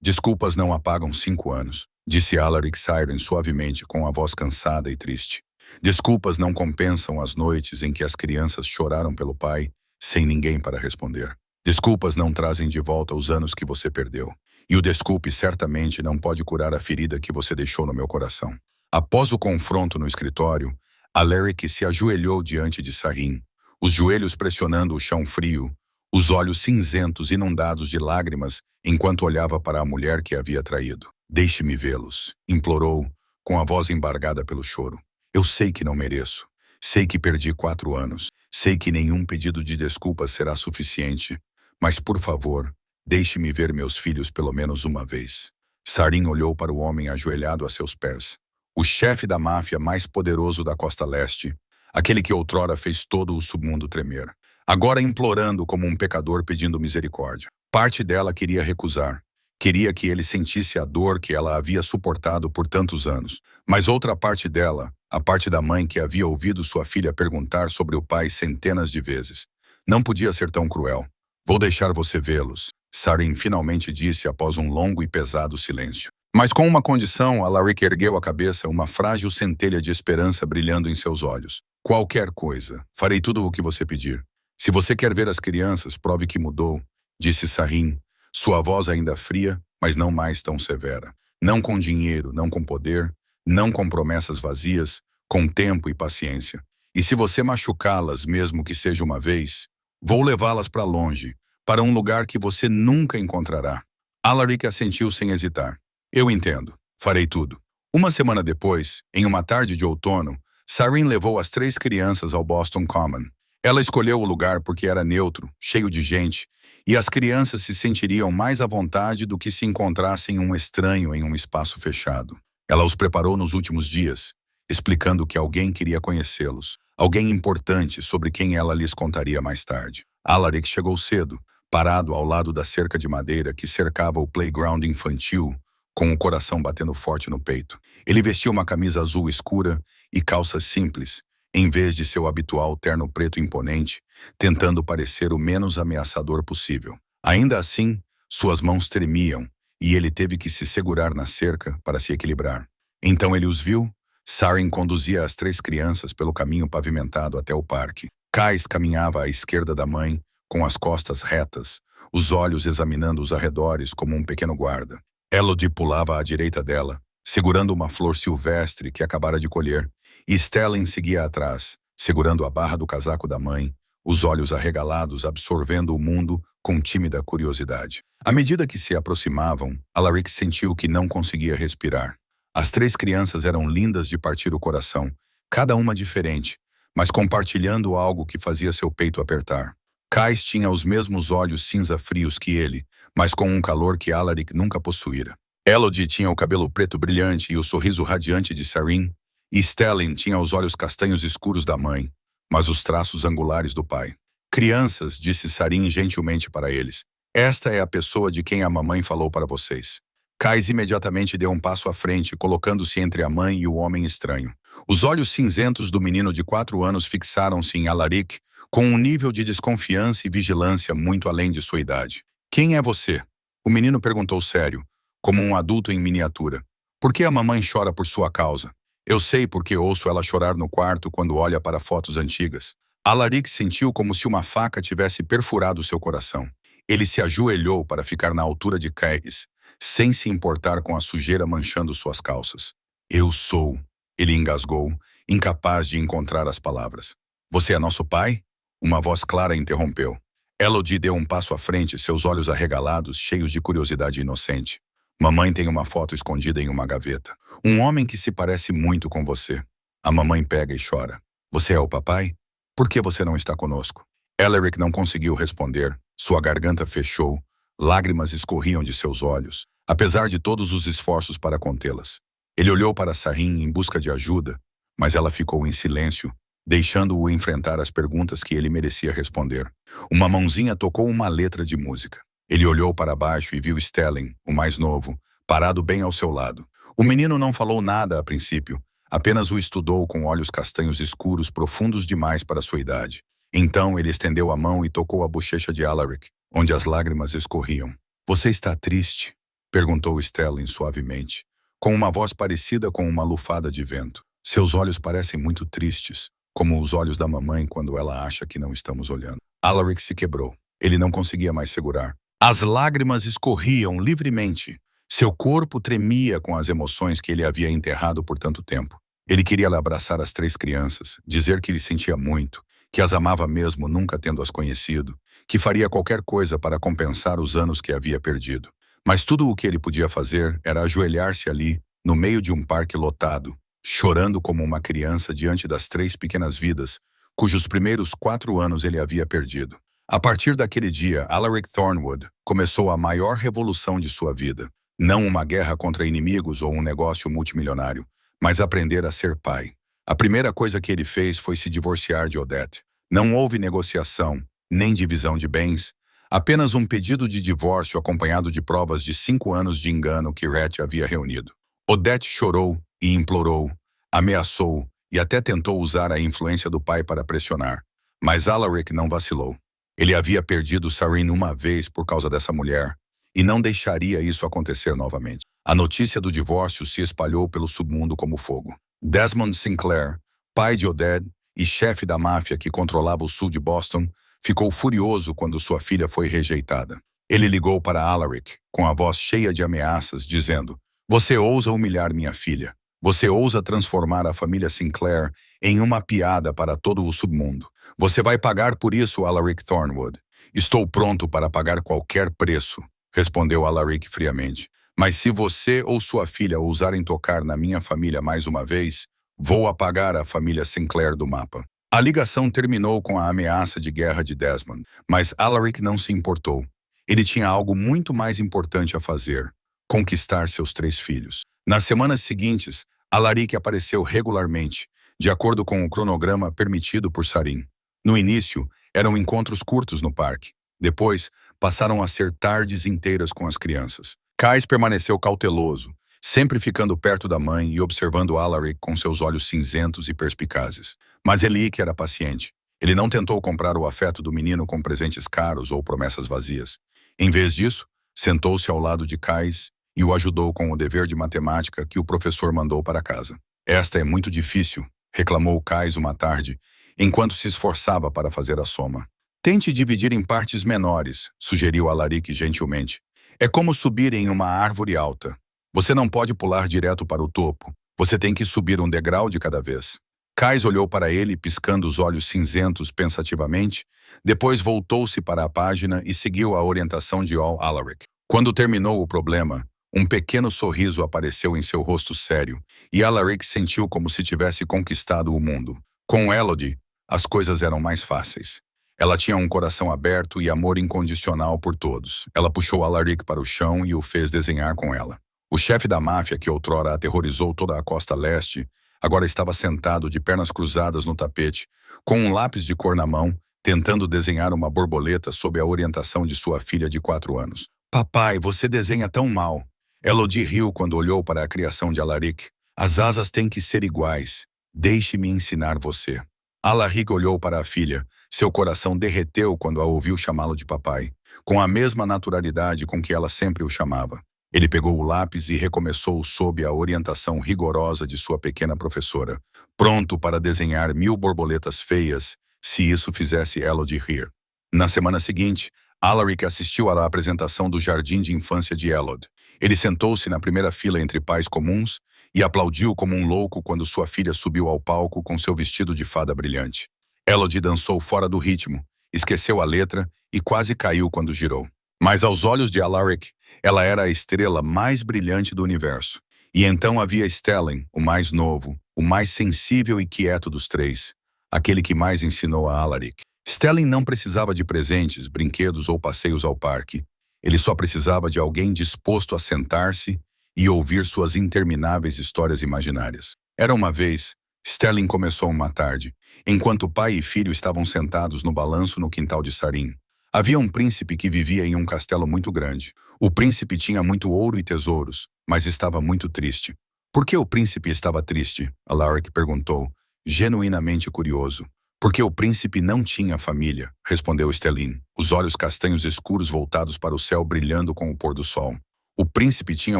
Desculpas não apagam 5 anos, disse Alaric Siren suavemente com a voz cansada e triste. Desculpas não compensam as noites em que as crianças choraram pelo pai, sem ninguém para responder. Desculpas não trazem de volta os anos que você perdeu. E o desculpe certamente não pode curar a ferida que você deixou no meu coração. Após o confronto no escritório, Alaric se ajoelhou diante de Sarin, os joelhos pressionando o chão frio, os olhos cinzentos inundados de lágrimas enquanto olhava para a mulher que havia traído. Deixe-me vê-los, implorou, com a voz embargada pelo choro. Eu sei que não mereço. Sei que perdi 4 anos. Sei que nenhum pedido de desculpas será suficiente. Mas, por favor, deixe-me ver meus filhos pelo menos uma vez. Sarin olhou para o homem ajoelhado a seus pés. O chefe da máfia mais poderoso da Costa Leste, aquele que outrora fez todo o submundo tremer. Agora implorando como um pecador pedindo misericórdia. Parte dela queria recusar. Queria que ele sentisse a dor que ela havia suportado por tantos anos. Mas outra parte dela, a parte da mãe que havia ouvido sua filha perguntar sobre o pai centenas de vezes, não podia ser tão cruel. Vou deixar você vê-los, Sarin finalmente disse após um longo e pesado silêncio. Mas com uma condição, Alaric ergueu a cabeça, uma frágil centelha de esperança brilhando em seus olhos. Qualquer coisa. Farei tudo o que você pedir. Se você quer ver as crianças, prove que mudou, disse Sarin, sua voz ainda fria, mas não mais tão severa. Não com dinheiro, não com poder, não com promessas vazias, com tempo e paciência. E se você machucá-las, mesmo que seja uma vez, vou levá-las para longe, para um lugar que você nunca encontrará. Alaric assentiu sem hesitar. Eu entendo. Farei tudo. Uma semana depois, em uma tarde de outono, Sarin levou as 3 crianças ao Boston Common. Ela escolheu o lugar porque era neutro, cheio de gente, e as crianças se sentiriam mais à vontade do que se encontrassem um estranho em um espaço fechado. Ela os preparou nos últimos dias, explicando que alguém queria conhecê-los, alguém importante sobre quem ela lhes contaria mais tarde. Alaric chegou cedo, parado ao lado da cerca de madeira que cercava o playground infantil, com o coração batendo forte no peito. Ele vestia uma camisa azul escura e calças simples, em vez de seu habitual terno preto imponente, tentando parecer o menos ameaçador possível. Ainda assim, suas mãos tremiam e ele teve que se segurar na cerca para se equilibrar. Então ele os viu. Sarin conduzia as 3 crianças pelo caminho pavimentado até o parque. Kais caminhava à esquerda da mãe, com as costas retas, os olhos examinando os arredores como um pequeno guarda. Elodie pulava à direita dela, segurando uma flor silvestre que acabara de colher, e Stellan seguia atrás, segurando a barra do casaco da mãe, os olhos arregalados absorvendo o mundo com tímida curiosidade. À medida que se aproximavam, Alaric sentiu que não conseguia respirar. As 3 crianças eram lindas de partir o coração, cada uma diferente, mas compartilhando algo que fazia seu peito apertar. Kais tinha os mesmos olhos cinza frios que ele, mas com um calor que Alaric nunca possuíra. Elodie tinha o cabelo preto brilhante e o sorriso radiante de Sarin, e Stellan tinha os olhos castanhos escuros da mãe, mas os traços angulares do pai. Crianças, disse Sarin gentilmente para eles, esta é a pessoa de quem a mamãe falou para vocês. Kais imediatamente deu um passo à frente, colocando-se entre a mãe e o homem estranho. Os olhos cinzentos do menino de 4 anos fixaram-se em Alaric, com um nível de desconfiança e vigilância muito além de sua idade. Quem é você? O menino perguntou sério, como um adulto em miniatura. Por que a mamãe chora por sua causa? Eu sei porque ouço ela chorar no quarto quando olha para fotos antigas. Alaric sentiu como se uma faca tivesse perfurado seu coração. Ele se ajoelhou para ficar na altura de Kais, sem se importar com a sujeira manchando suas calças. Eu sou, ele engasgou, incapaz de encontrar as palavras. Você é nosso pai? Uma voz clara interrompeu. Elodie deu um passo à frente, seus olhos arregalados, cheios de curiosidade inocente. Mamãe tem uma foto escondida em uma gaveta. Um homem que se parece muito com você. A mamãe pega e chora. Você é o papai? Por que você não está conosco? Alaric não conseguiu responder. Sua garganta fechou. Lágrimas escorriam de seus olhos, apesar de todos os esforços para contê-las. Ele olhou para Sarin em busca de ajuda, mas ela ficou em silêncio, deixando-o enfrentar as perguntas que ele merecia responder. Uma mãozinha tocou uma letra de música. Ele olhou para baixo e viu Stellan, o mais novo, parado bem ao seu lado. O menino não falou nada a princípio, apenas o estudou com olhos castanhos escuros profundos demais para sua idade. Então ele estendeu a mão e tocou a bochecha de Alaric, onde as lágrimas escorriam. Você está triste? Perguntou Stellan suavemente, com uma voz parecida com uma lufada de vento. Seus olhos parecem muito tristes, como os olhos da mamãe quando ela acha que não estamos olhando. Alaric se quebrou. Ele não conseguia mais segurar. As lágrimas escorriam livremente. Seu corpo tremia com as emoções que ele havia enterrado por tanto tempo. Ele queria abraçar as 3 crianças, dizer que lhe sentia muito, que as amava mesmo nunca tendo-as conhecido, que faria qualquer coisa para compensar os anos que havia perdido. Mas tudo o que ele podia fazer era ajoelhar-se ali, no meio de um parque lotado, chorando como uma criança diante das 3 pequenas vidas, cujos primeiros 4 anos ele havia perdido. A partir daquele dia, Alaric Thornwood começou a maior revolução de sua vida. Não uma guerra contra inimigos ou um negócio multimilionário, mas aprender a ser pai. A primeira coisa que ele fez foi se divorciar de Odette. Não houve negociação, nem divisão de bens, apenas um pedido de divórcio acompanhado de provas de 5 anos de engano que Rhett havia reunido. Odette chorou e implorou, ameaçou e até tentou usar a influência do pai para pressionar. Mas Alaric não vacilou. Ele havia perdido Sarin uma vez por causa dessa mulher e não deixaria isso acontecer novamente. A notícia do divórcio se espalhou pelo submundo como fogo. Desmond Sinclair, pai de Odette e chefe da máfia que controlava o sul de Boston, ficou furioso quando sua filha foi rejeitada. Ele ligou para Alaric, com a voz cheia de ameaças, dizendo: "Você ousa humilhar minha filha. Você ousa transformar a família Sinclair em uma piada para todo o submundo. Você vai pagar por isso, Alaric Thornwood." "Estou pronto para pagar qualquer preço", respondeu Alaric friamente. "Mas se você ou sua filha ousarem tocar na minha família mais uma vez, vou apagar a família Sinclair do mapa." A ligação terminou com a ameaça de guerra de Desmond, mas Alaric não se importou. Ele tinha algo muito mais importante a fazer: conquistar seus 3 filhos. Nas semanas seguintes, Alaric apareceu regularmente, de acordo com o cronograma permitido por Sarin. No início, eram encontros curtos no parque. Depois, passaram a ser tardes inteiras com as crianças. Kais permaneceu cauteloso, sempre ficando perto da mãe e observando Alaric com seus olhos cinzentos e perspicazes. Mas Elick era paciente. Ele não tentou comprar o afeto do menino com presentes caros ou promessas vazias. Em vez disso, sentou-se ao lado de Kais e o ajudou com o dever de matemática que o professor mandou para casa. "Esta é muito difícil", reclamou Kais uma tarde, enquanto se esforçava para fazer a soma. "Tente dividir em partes menores", sugeriu Alaric gentilmente. "É como subir em uma árvore alta. Você não pode pular direto para o topo. Você tem que subir um degrau de cada vez." Kais olhou para ele, piscando os olhos cinzentos pensativamente, depois voltou-se para a página e seguiu a orientação de Alaric. Quando terminou o problema, um pequeno sorriso apareceu em seu rosto sério, e Alaric sentiu como se tivesse conquistado o mundo. Com Elodie, as coisas eram mais fáceis. Ela tinha um coração aberto e amor incondicional por todos. Ela puxou Alaric para o chão e o fez desenhar com ela. O chefe da máfia, que outrora aterrorizou toda a costa leste, agora estava sentado de pernas cruzadas no tapete, com um lápis de cor na mão, tentando desenhar uma borboleta sob a orientação de sua filha de 4 anos. "Papai, você desenha tão mal." Elodie riu quando olhou para a criação de Alaric. "As asas têm que ser iguais. Deixe-me ensinar você." Alaric olhou para a filha. Seu coração derreteu quando a ouviu chamá-lo de papai, com a mesma naturalidade com que ela sempre o chamava. Ele pegou o lápis e recomeçou sob a orientação rigorosa de sua pequena professora, pronto para desenhar 1000 borboletas feias, se isso fizesse Elodie rir. Na semana seguinte, Alaric assistiu à apresentação do jardim de infância de Elodie. Ele sentou-se na primeira fila entre pais comuns e aplaudiu como um louco quando sua filha subiu ao palco com seu vestido de fada brilhante. Elodie dançou fora do ritmo, esqueceu a letra e quase caiu quando girou. Mas aos olhos de Alaric, ela era a estrela mais brilhante do universo. E então havia Stellan, o mais novo, o mais sensível e quieto dos 3, aquele que mais ensinou a Alaric. Stellan não precisava de presentes, brinquedos ou passeios ao parque. Ele só precisava de alguém disposto a sentar-se e ouvir suas intermináveis histórias imaginárias. Era uma vez, Stellan começou uma tarde, enquanto pai e filho estavam sentados no balanço no quintal de Sarin. Havia um príncipe que vivia em um castelo muito grande. O príncipe tinha muito ouro e tesouros, mas estava muito triste. "Por que o príncipe estava triste?" Alaric perguntou, genuinamente curioso. "Porque o príncipe não tinha família", respondeu Stellan, os olhos castanhos escuros voltados para o céu brilhando com o pôr do sol. "O príncipe tinha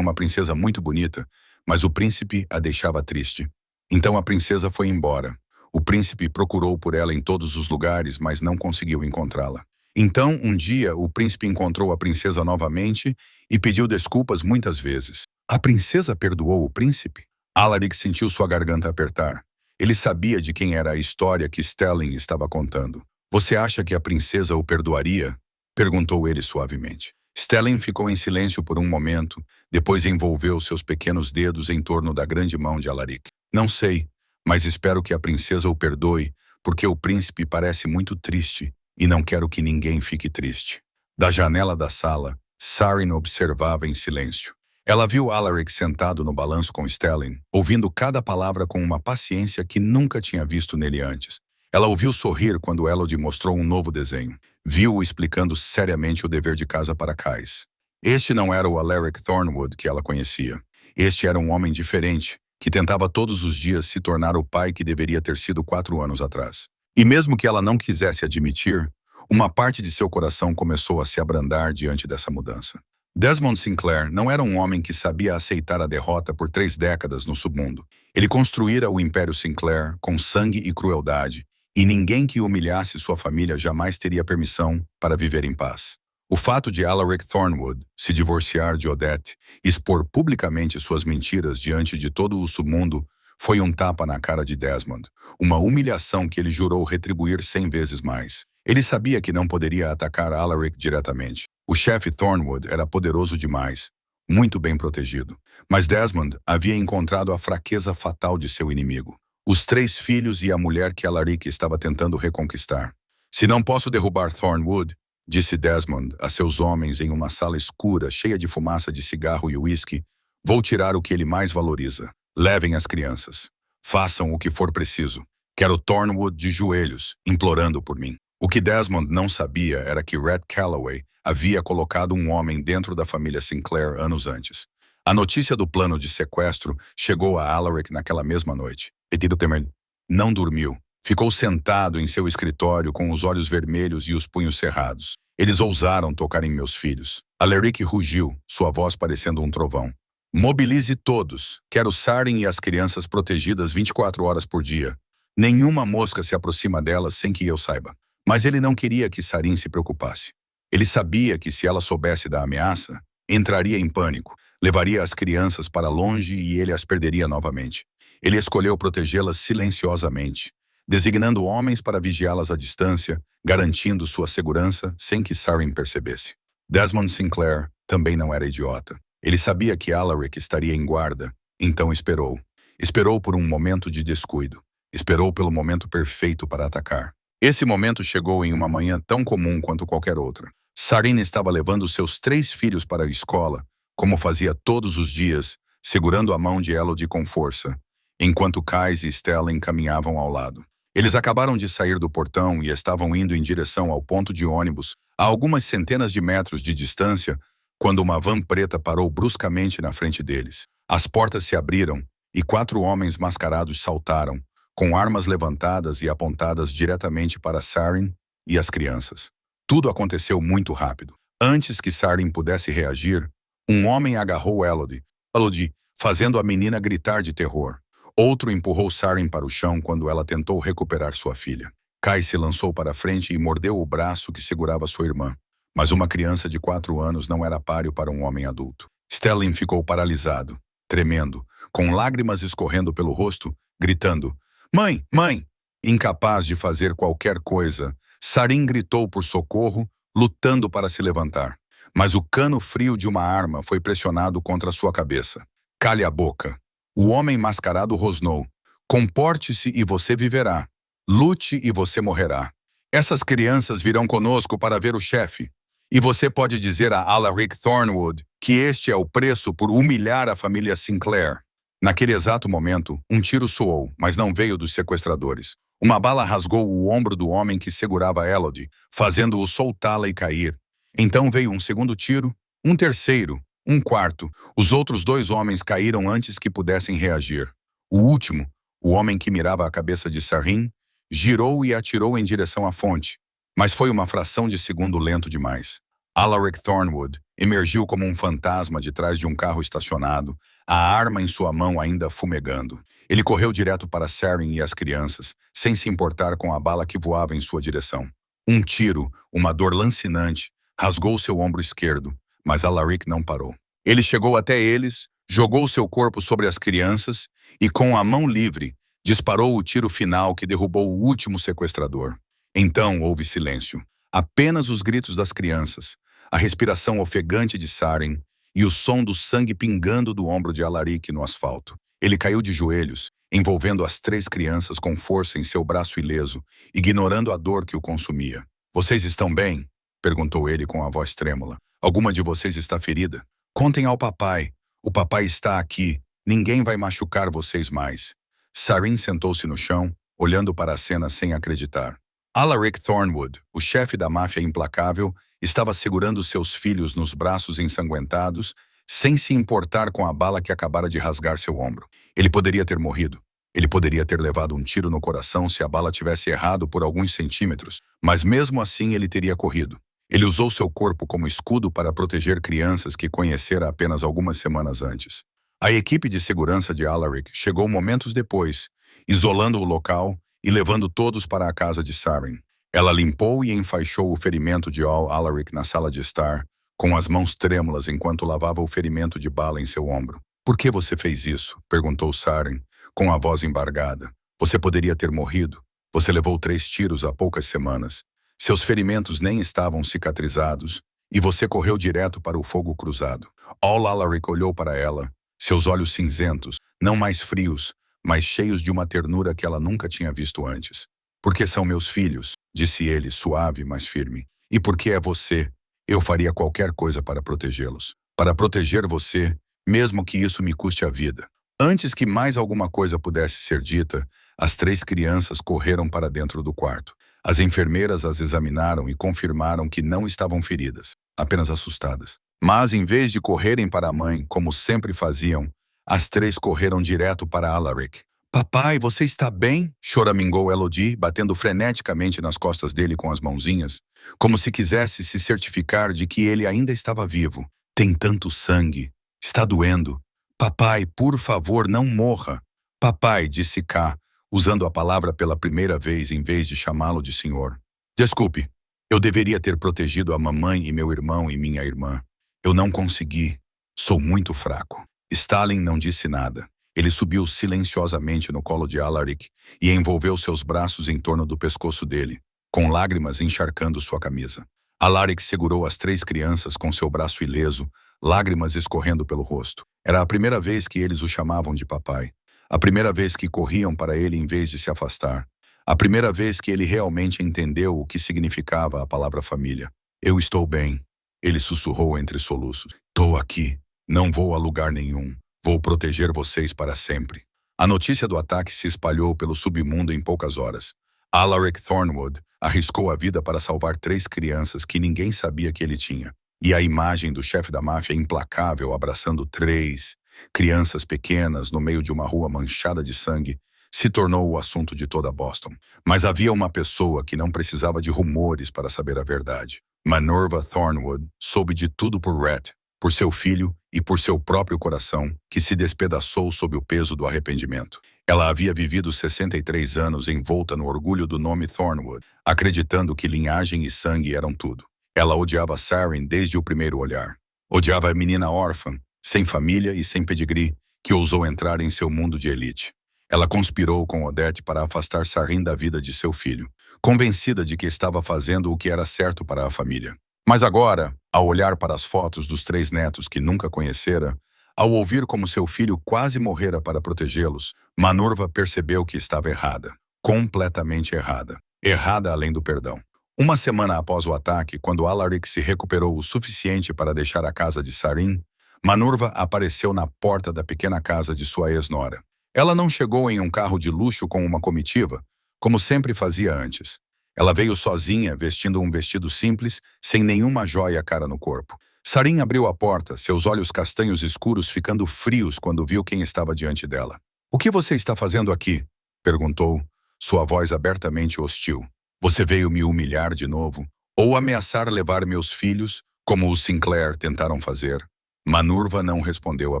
uma princesa muito bonita, mas o príncipe a deixava triste. Então a princesa foi embora. O príncipe procurou por ela em todos os lugares, mas não conseguiu encontrá-la. Então, um dia, o príncipe encontrou a princesa novamente e pediu desculpas muitas vezes. A princesa perdoou o príncipe? Alaric sentiu sua garganta apertar. Ele sabia de quem era a história que Stellan estava contando. Você acha que a princesa o perdoaria? Perguntou ele suavemente. Stellan ficou em silêncio por um momento, depois envolveu seus pequenos dedos em torno da grande mão de Alaric. Não sei, mas espero que a princesa o perdoe, porque o príncipe parece muito triste e não quero que ninguém fique triste. Da janela da sala, Sarin observava em silêncio. Ela viu Alaric sentado no balanço com Stellan, ouvindo cada palavra com uma paciência que nunca tinha visto nele antes. Ela ouviu sorrir quando Elodie mostrou um novo desenho. Viu-o explicando seriamente o dever de casa para Kais. Este não era o Alaric Thornwood que ela conhecia. Este era um homem diferente, que tentava todos os dias se tornar o pai que deveria ter sido 4 anos atrás. E mesmo que ela não quisesse admitir, uma parte de seu coração começou a se abrandar diante dessa mudança. Desmond Sinclair não era um homem que sabia aceitar a derrota por 3 décadas no submundo. Ele construíra o Império Sinclair com sangue e crueldade, e ninguém que humilhasse sua família jamais teria permissão para viver em paz. O fato de Alaric Thornwood se divorciar de Odette e expor publicamente suas mentiras diante de todo o submundo foi um tapa na cara de Desmond, uma humilhação que ele jurou retribuir 100 vezes mais. Ele sabia que não poderia atacar Alaric diretamente. O chefe Thornwood era poderoso demais, muito bem protegido. Mas Desmond havia encontrado a fraqueza fatal de seu inimigo. Os 3 filhos e a mulher que Alaric estava tentando reconquistar. Se não posso derrubar Thornwood, disse Desmond a seus homens em uma sala escura cheia de fumaça de cigarro e uísque, vou tirar o que ele mais valoriza. Levem as crianças. Façam o que for preciso. Quero Thornwood de joelhos, implorando por mim. O que Desmond não sabia era que Red Calloway havia colocado um homem dentro da família Sinclair anos antes. A notícia do plano de sequestro chegou a Alaric naquela mesma noite. Petido Temer não dormiu. Ficou sentado em seu escritório com os olhos vermelhos e os punhos cerrados. Eles ousaram tocar em meus filhos. Alaric rugiu, sua voz parecendo um trovão. Mobilize todos. Quero Sarin e as crianças protegidas 24 horas por dia. Nenhuma mosca se aproxima delas sem que eu saiba. Mas ele não queria que Sarin se preocupasse. Ele sabia que se ela soubesse da ameaça, entraria em pânico, levaria as crianças para longe e ele as perderia novamente. Ele escolheu protegê-las silenciosamente, designando homens para vigiá-las à distância, garantindo sua segurança sem que Sarin percebesse. Desmond Sinclair também não era idiota. Ele sabia que Alaric estaria em guarda, então esperou. Esperou por um momento de descuido. Esperou pelo momento perfeito para atacar. Esse momento chegou em uma manhã tão comum quanto qualquer outra. Sarin estava levando seus 3 filhos para a escola, como fazia todos os dias, segurando a mão de Elodie com força, enquanto Kais e Stellan caminhavam ao lado. Eles acabaram de sair do portão e estavam indo em direção ao ponto de ônibus, a algumas centenas de metros de distância, quando uma van preta parou bruscamente na frente deles. As portas se abriram e 4 homens mascarados saltaram, com armas levantadas e apontadas diretamente para Sarin e as crianças. Tudo aconteceu muito rápido. Antes que Sarin pudesse reagir, um homem agarrou Elodie, fazendo a menina gritar de terror. Outro empurrou Sarin para o chão quando ela tentou recuperar sua filha. Kai se lançou para frente e mordeu o braço que segurava sua irmã. Mas uma criança de 4 anos não era páreo para um homem adulto. Stellan ficou paralisado, tremendo, com lágrimas escorrendo pelo rosto, gritando, Mãe! Mãe! Incapaz de fazer qualquer coisa, Sarin gritou por socorro, lutando para se levantar. Mas o cano frio de uma arma foi pressionado contra sua cabeça. Cale a boca. O homem mascarado rosnou. Comporte-se e você viverá. Lute e você morrerá. Essas crianças virão conosco para ver o chefe. E você pode dizer a Alaric Thornwood que este é o preço por humilhar a família Sinclair. Naquele exato momento, um tiro soou, mas não veio dos sequestradores. Uma bala rasgou o ombro do homem que segurava Elodie, fazendo-o soltá-la e cair. Então veio um segundo tiro, um terceiro, um quarto. Os outros 2 homens caíram antes que pudessem reagir. O último, o homem que mirava a cabeça de Sarin, girou e atirou em direção à fonte, mas foi uma fração de segundo lento demais. Alaric Thornwood emergiu como um fantasma de trás de um carro estacionado, a arma em sua mão ainda fumegando. Ele correu direto para Sarin e as crianças, sem se importar com a bala que voava em sua direção. Um tiro, uma dor lancinante, rasgou seu ombro esquerdo, mas Alaric não parou. Ele chegou até eles, jogou seu corpo sobre as crianças e, com a mão livre, disparou o tiro final que derrubou o último sequestrador. Então houve silêncio. Apenas os gritos das crianças, a respiração ofegante de Saren e o som do sangue pingando do ombro de Alaric no asfalto. Ele caiu de joelhos, envolvendo as 3 crianças com força em seu braço ileso, ignorando a dor que o consumia. "Vocês estão bem?" perguntou ele com a voz trêmula. "Alguma de vocês está ferida? Contem ao papai. O papai está aqui. Ninguém vai machucar vocês mais." Saren sentou-se no chão, olhando para a cena sem acreditar. Alaric Thornwood, o chefe da máfia implacável, estava segurando seus filhos nos braços ensanguentados, sem se importar com a bala que acabara de rasgar seu ombro. Ele poderia ter morrido. Ele poderia ter levado um tiro no coração se a bala tivesse errado por alguns centímetros, mas mesmo assim ele teria corrido. Ele usou seu corpo como escudo para proteger crianças que conhecera apenas algumas semanas antes. A equipe de segurança de Alaric chegou momentos depois, isolando o local e levando todos para a casa de Saren. Ela limpou e enfaixou o ferimento de Alaric na sala de estar, com as mãos trêmulas enquanto lavava o ferimento de bala em seu ombro. "Por que você fez isso?" perguntou Saren, com a voz embargada. "Você poderia ter morrido. Você levou 3 tiros há poucas semanas. Seus ferimentos nem estavam cicatrizados, e você correu direto para o fogo cruzado." Alaric olhou para ela, seus olhos cinzentos, não mais frios, mas cheios de uma ternura que ela nunca tinha visto antes. "Porque são meus filhos", disse ele, suave, mas firme. "E porque é você, eu faria qualquer coisa para protegê-los. Para proteger você, mesmo que isso me custe a vida." Antes que mais alguma coisa pudesse ser dita, as 3 crianças correram para dentro do quarto. As enfermeiras as examinaram e confirmaram que não estavam feridas, apenas assustadas. Mas, em vez de correrem para a mãe, como sempre faziam, as 3 correram direto para Alaric. "Papai, você está bem?" choramingou Elodie, batendo freneticamente nas costas dele com as mãozinhas, como se quisesse se certificar de que ele ainda estava vivo. "Tem tanto sangue. Está doendo. Papai, por favor, não morra." "Papai", disse K, usando a palavra pela primeira vez em vez de chamá-lo de senhor. "Desculpe, eu deveria ter protegido a mamãe e meu irmão e minha irmã. Eu não consegui. Sou muito fraco." Stalin não disse nada. Ele subiu silenciosamente no colo de Alaric e envolveu seus braços em torno do pescoço dele, com lágrimas encharcando sua camisa. Alaric segurou as 3 crianças com seu braço ileso, lágrimas escorrendo pelo rosto. Era a primeira vez que eles o chamavam de papai. A primeira vez que corriam para ele em vez de se afastar. A primeira vez que ele realmente entendeu o que significava a palavra família. "Eu estou bem", ele sussurrou entre soluços. "Estou aqui. Não vou a lugar nenhum. Vou proteger vocês para sempre." A notícia do ataque se espalhou pelo submundo em poucas horas. Alaric Thornwood arriscou a vida para salvar 3 crianças que ninguém sabia que ele tinha. E a imagem do chefe da máfia implacável abraçando 3 crianças pequenas no meio de uma rua manchada de sangue se tornou o assunto de toda Boston. Mas havia uma pessoa que não precisava de rumores para saber a verdade. Manorva Thornwood soube de tudo por Rhett, por seu filho e por seu próprio coração, que se despedaçou sob o peso do arrependimento. Ela havia vivido 63 anos envolta no orgulho do nome Thornwood, acreditando que linhagem e sangue eram tudo. Ela odiava Saren desde o primeiro olhar. Odiava a menina órfã, sem família e sem pedigree, que ousou entrar em seu mundo de elite. Ela conspirou com Odette para afastar Saren da vida de seu filho, convencida de que estava fazendo o que era certo para a família. Mas agora, ao olhar para as fotos dos 3 netos que nunca conhecera, ao ouvir como seu filho quase morrera para protegê-los, Manorva percebeu que estava errada. Completamente errada. Errada além do perdão. Uma semana após o ataque, quando Alaric se recuperou o suficiente para deixar a casa de Saren, Manorva apareceu na porta da pequena casa de sua ex-nora. Ela não chegou em um carro de luxo com uma comitiva, como sempre fazia antes. Ela veio sozinha, vestindo um vestido simples, sem nenhuma joia cara no corpo. Saren abriu a porta, seus olhos castanhos escuros ficando frios quando viu quem estava diante dela. "O que você está fazendo aqui?" perguntou, sua voz abertamente hostil. "Você veio me humilhar de novo? Ou ameaçar levar meus filhos, como os Sinclair tentaram fazer?" Manorva não respondeu a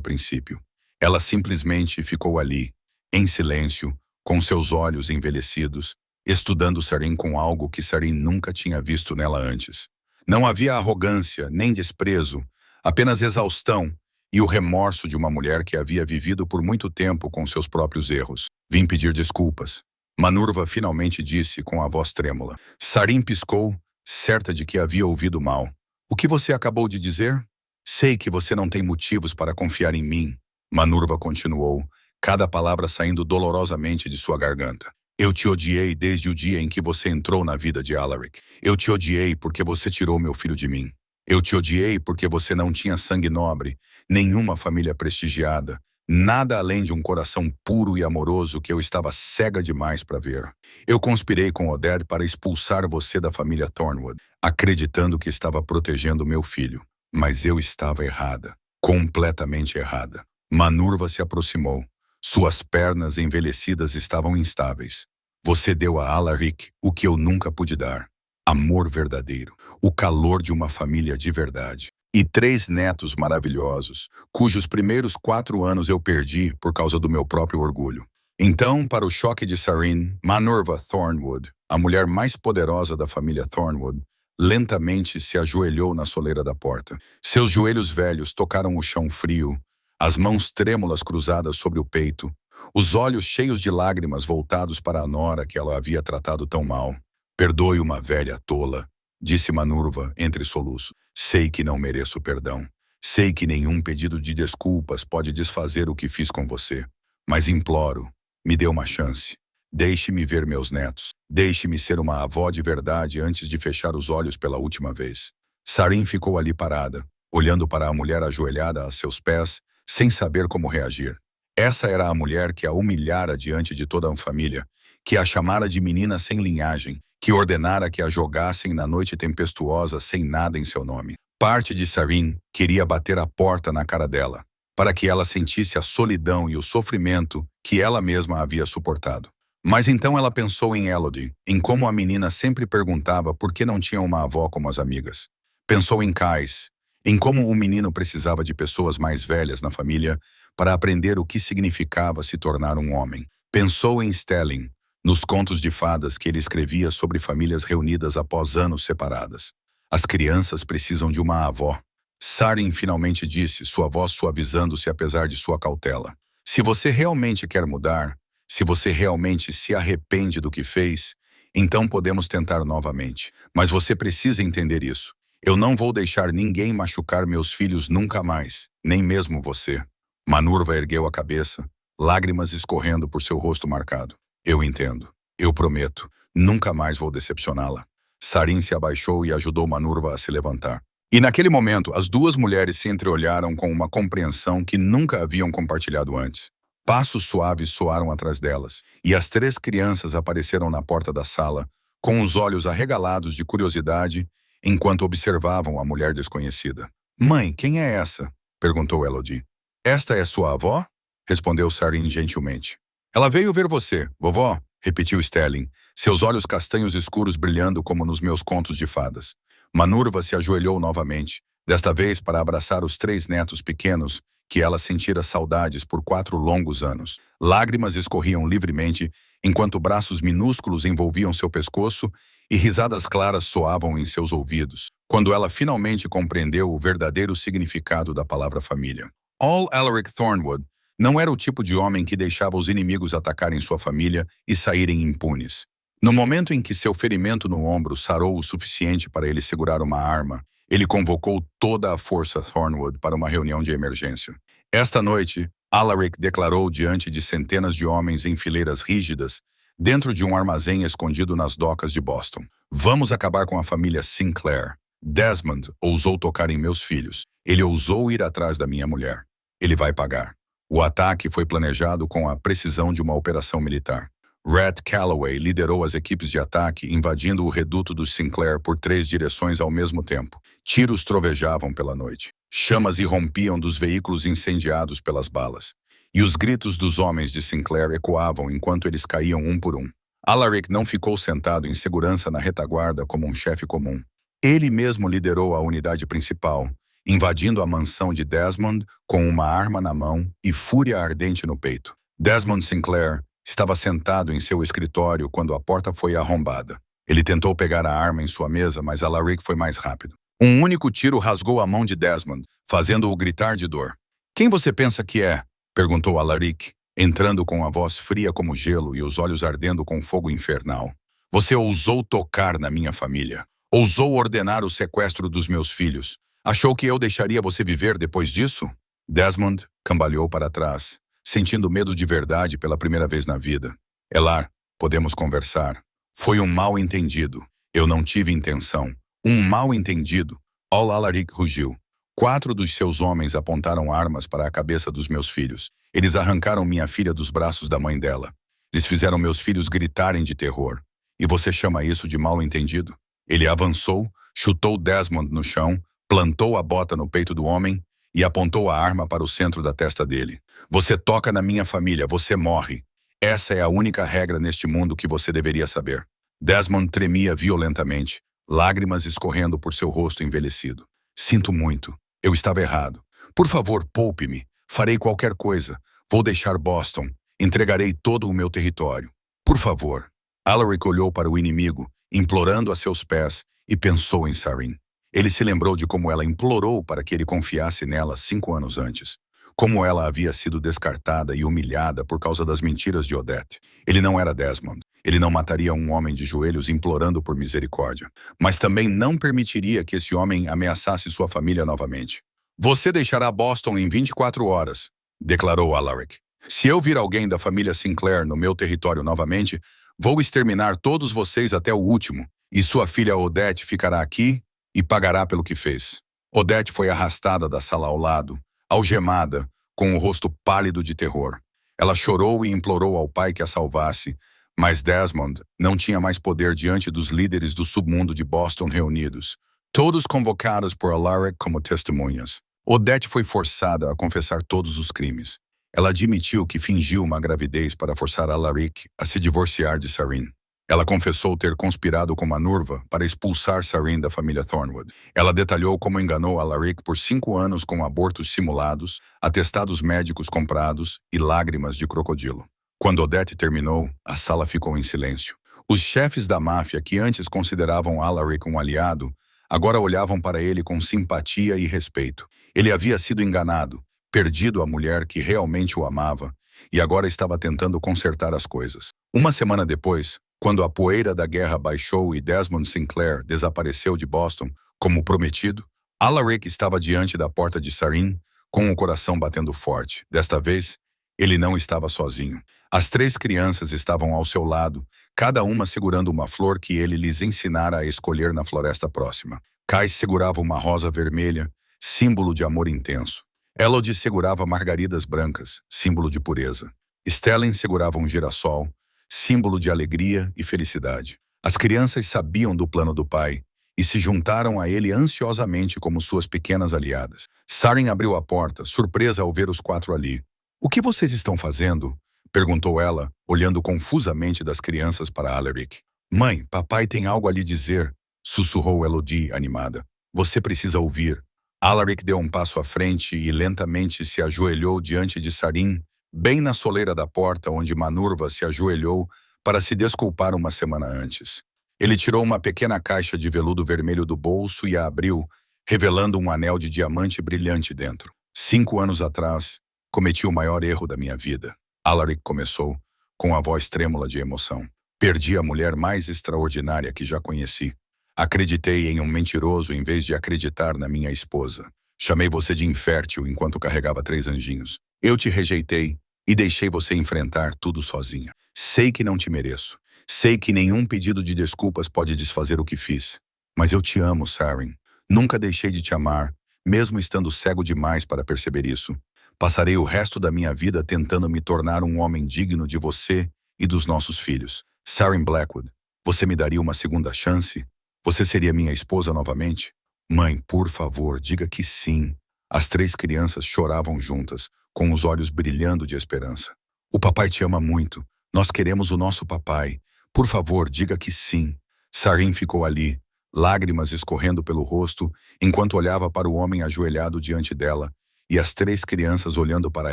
princípio. Ela simplesmente ficou ali, em silêncio, com seus olhos envelhecidos, estudando Sarin com algo que Sarin nunca tinha visto nela antes. Não havia arrogância, nem desprezo, apenas exaustão e o remorso de uma mulher que havia vivido por muito tempo com seus próprios erros. Vim pedir desculpas. Manurva finalmente disse com a voz trêmula. Sarin piscou, certa de que havia ouvido mal. O que você acabou de dizer? Sei que você não tem motivos para confiar em mim. Manurva continuou, cada palavra saindo dolorosamente de sua garganta. Eu te odiei desde o dia em que você entrou na vida de Alaric. Eu te odiei porque você tirou meu filho de mim. Eu te odiei porque você não tinha sangue nobre, nenhuma família prestigiada, nada além de um coração puro e amoroso que eu estava cega demais para ver. Eu conspirei com Oded para expulsar você da família Thornwood, acreditando que estava protegendo meu filho. Mas eu estava errada, completamente errada. Manurva se aproximou. Suas pernas envelhecidas estavam instáveis. Você deu a Alaric o que eu nunca pude dar. Amor verdadeiro, o calor de uma família de verdade. E 3 netos maravilhosos, cujos primeiros 4 anos eu perdi por causa do meu próprio orgulho. Então, para o choque de Sarin, Manurva Thornwood, a mulher mais poderosa da família Thornwood, lentamente se ajoelhou na soleira da porta. Seus joelhos velhos tocaram o chão frio, as mãos trêmulas cruzadas sobre o peito, os olhos cheios de lágrimas voltados para a nora que ela havia tratado tão mal. Perdoe uma velha tola, disse Manurva entre soluços. Sei que não mereço perdão. Sei que nenhum pedido de desculpas pode desfazer o que fiz com você. Mas imploro, me dê uma chance. Deixe-me ver meus netos. Deixe-me ser uma avó de verdade antes de fechar os olhos pela última vez. Sarin ficou ali parada, olhando para a mulher ajoelhada a seus pés, sem saber como reagir. Essa era a mulher que a humilhara diante de toda a família, que a chamara de menina sem linhagem, que ordenara que a jogassem na noite tempestuosa sem nada em seu nome. Parte de Sarin queria bater a porta na cara dela, para que ela sentisse a solidão e o sofrimento que ela mesma havia suportado. Mas então ela pensou em Elodie, em como a menina sempre perguntava por que não tinha uma avó como as amigas. Pensou em Kais, em como o menino precisava de pessoas mais velhas na família para aprender o que significava se tornar um homem. Pensou em Stelling, nos contos de fadas que ele escrevia sobre famílias reunidas após anos separadas. As crianças precisam de uma avó. Sarin finalmente disse, sua voz suavizando-se apesar de sua cautela. Se você realmente quer mudar, se você realmente se arrepende do que fez, então podemos tentar novamente. Mas você precisa entender isso. Eu não vou deixar ninguém machucar meus filhos nunca mais, nem mesmo você. Manurva ergueu a cabeça, lágrimas escorrendo por seu rosto marcado. Eu entendo. Eu prometo. Nunca mais vou decepcioná-la. Sarin se abaixou e ajudou Manurva a se levantar. E naquele momento, as 2 mulheres se entreolharam com uma compreensão que nunca haviam compartilhado antes. Passos suaves soaram atrás delas, e as 3 crianças apareceram na porta da sala, com os olhos arregalados de curiosidade, enquanto observavam a mulher desconhecida. Mãe, quem é essa? Perguntou Elodie. Esta é sua avó? Respondeu Sarin gentilmente. Ela veio ver você, vovó, repetiu Stelling, seus olhos castanhos escuros brilhando como nos meus contos de fadas. Manurva se ajoelhou novamente, desta vez para abraçar os 3 netos pequenos que ela sentira saudades por 4 longos anos. Lágrimas escorriam livremente, enquanto braços minúsculos envolviam seu pescoço e risadas claras soavam em seus ouvidos, quando ela finalmente compreendeu o verdadeiro significado da palavra família. All Alaric Thornwood não era o tipo de homem que deixava os inimigos atacarem sua família e saírem impunes. No momento em que seu ferimento no ombro sarou o suficiente para ele segurar uma arma, ele convocou toda a força Thornwood para uma reunião de emergência. Esta noite, Alaric declarou diante de centenas de homens em fileiras rígidas, dentro de um armazém escondido nas docas de Boston. Vamos acabar com a família Sinclair. Desmond ousou tocar em meus filhos. Ele ousou ir atrás da minha mulher. Ele vai pagar. O ataque foi planejado com a precisão de uma operação militar. Red Calloway liderou as equipes de ataque, invadindo o reduto dos Sinclair por 3 direções ao mesmo tempo. Tiros trovejavam pela noite. Chamas irrompiam dos veículos incendiados pelas balas. E os gritos dos homens de Sinclair ecoavam enquanto eles caíam um por um. Alaric não ficou sentado em segurança na retaguarda como um chefe comum. Ele mesmo liderou a unidade principal, invadindo a mansão de Desmond com uma arma na mão e fúria ardente no peito. Desmond Sinclair estava sentado em seu escritório quando a porta foi arrombada. Ele tentou pegar a arma em sua mesa, mas Alaric foi mais rápido. Um único tiro rasgou a mão de Desmond, fazendo-o gritar de dor. "Quem você pensa que é?" perguntou Alaric, entrando com a voz fria como gelo e os olhos ardendo com fogo infernal. "Você ousou tocar na minha família. Ousou ordenar o sequestro dos meus filhos. Achou que eu deixaria você viver depois disso?" Desmond cambaleou para trás, sentindo medo de verdade pela primeira vez na vida. "Elar, podemos conversar. Foi um mal-entendido. Eu não tive intenção. Um mal-entendido." Alaric rugiu. 4 dos seus homens apontaram armas para a cabeça dos meus filhos. Eles arrancaram minha filha dos braços da mãe dela. Eles fizeram meus filhos gritarem de terror. E você chama isso de mal-entendido? Ele avançou, chutou Desmond no chão, plantou a bota no peito do homem e apontou a arma para o centro da testa dele. "Você toca na minha família, você morre. Essa é a única regra neste mundo que você deveria saber." Desmond tremia violentamente, lágrimas escorrendo por seu rosto envelhecido. "Sinto muito. Eu estava errado. Por favor, poupe-me. Farei qualquer coisa. Vou deixar Boston. Entregarei todo o meu território. Por favor." Alaric olhou para o inimigo, implorando a seus pés, e pensou em Sarin. Ele se lembrou de como ela implorou para que ele confiasse nela 5 anos antes. Como ela havia sido descartada e humilhada por causa das mentiras de Odette. Ele não era Desmond. Ele não mataria um homem de joelhos implorando por misericórdia. Mas também não permitiria que esse homem ameaçasse sua família novamente. "Você deixará Boston em 24 horas, declarou Alaric. "Se eu vir alguém da família Sinclair no meu território novamente, vou exterminar todos vocês até o último, e sua filha Odette ficará aqui e pagará pelo que fez." Odette foi arrastada da sala ao lado, algemada, com o rosto pálido de terror. Ela chorou e implorou ao pai que a salvasse, mas Desmond não tinha mais poder diante dos líderes do submundo de Boston reunidos, todos convocados por Alaric como testemunhas. Odette foi forçada a confessar todos os crimes. Ela admitiu que fingiu uma gravidez para forçar Alaric a se divorciar de Sarin. Ela confessou ter conspirado com Manurva para expulsar Sarin da família Thornwood. Ela detalhou como enganou Alaric por 5 anos com abortos simulados, atestados médicos comprados e lágrimas de crocodilo. Quando Odette terminou, a sala ficou em silêncio. Os chefes da máfia, que antes consideravam Alaric um aliado, agora olhavam para ele com simpatia e respeito. Ele havia sido enganado, perdido a mulher que realmente o amava, e agora estava tentando consertar as coisas. Uma semana depois, quando a poeira da guerra baixou e Desmond Sinclair desapareceu de Boston, como prometido, Alaric estava diante da porta de Sarin, com o coração batendo forte. Desta vez, ele não estava sozinho. As 3 crianças estavam ao seu lado, cada uma segurando uma flor que ele lhes ensinara a escolher na floresta próxima. Kai segurava uma rosa vermelha, símbolo de amor intenso. Elodie segurava margaridas brancas, símbolo de pureza. Stellan segurava um girassol, símbolo de alegria e felicidade. As crianças sabiam do plano do pai e se juntaram a ele ansiosamente como suas pequenas aliadas. Sarin abriu a porta, surpresa ao ver os 4 ali. "O que vocês estão fazendo?" perguntou ela, olhando confusamente das crianças para Alaric. "Mãe, papai tem algo a lhe dizer", sussurrou Elodie, animada. "Você precisa ouvir." Alaric deu um passo à frente e lentamente se ajoelhou diante de Sarin, bem na soleira da porta onde Manurva se ajoelhou para se desculpar uma semana antes. Ele tirou uma pequena caixa de veludo vermelho do bolso e a abriu, revelando um anel de diamante brilhante dentro. 5 anos atrás, cometi o maior erro da minha vida. Alaric começou, com a voz trêmula de emoção. "Perdi a mulher mais extraordinária que já conheci. Acreditei em um mentiroso em vez de acreditar na minha esposa. Chamei você de infértil enquanto carregava 3 anjinhos. Eu te rejeitei e deixei você enfrentar tudo sozinha. Sei que não te mereço. Sei que nenhum pedido de desculpas pode desfazer o que fiz. Mas eu te amo, Sarin. Nunca deixei de te amar, mesmo estando cego demais para perceber isso. Passarei o resto da minha vida tentando me tornar um homem digno de você e dos nossos filhos. Sarin Blackwood, você me daria uma segunda chance? Você seria minha esposa novamente?" "Mãe, por favor, diga que sim." As 3 crianças choravam juntas, com os olhos brilhando de esperança. "O papai te ama muito. Nós queremos o nosso papai. Por favor, diga que sim." Sarin ficou ali, lágrimas escorrendo pelo rosto, enquanto olhava para o homem ajoelhado diante dela, e as 3 crianças olhando para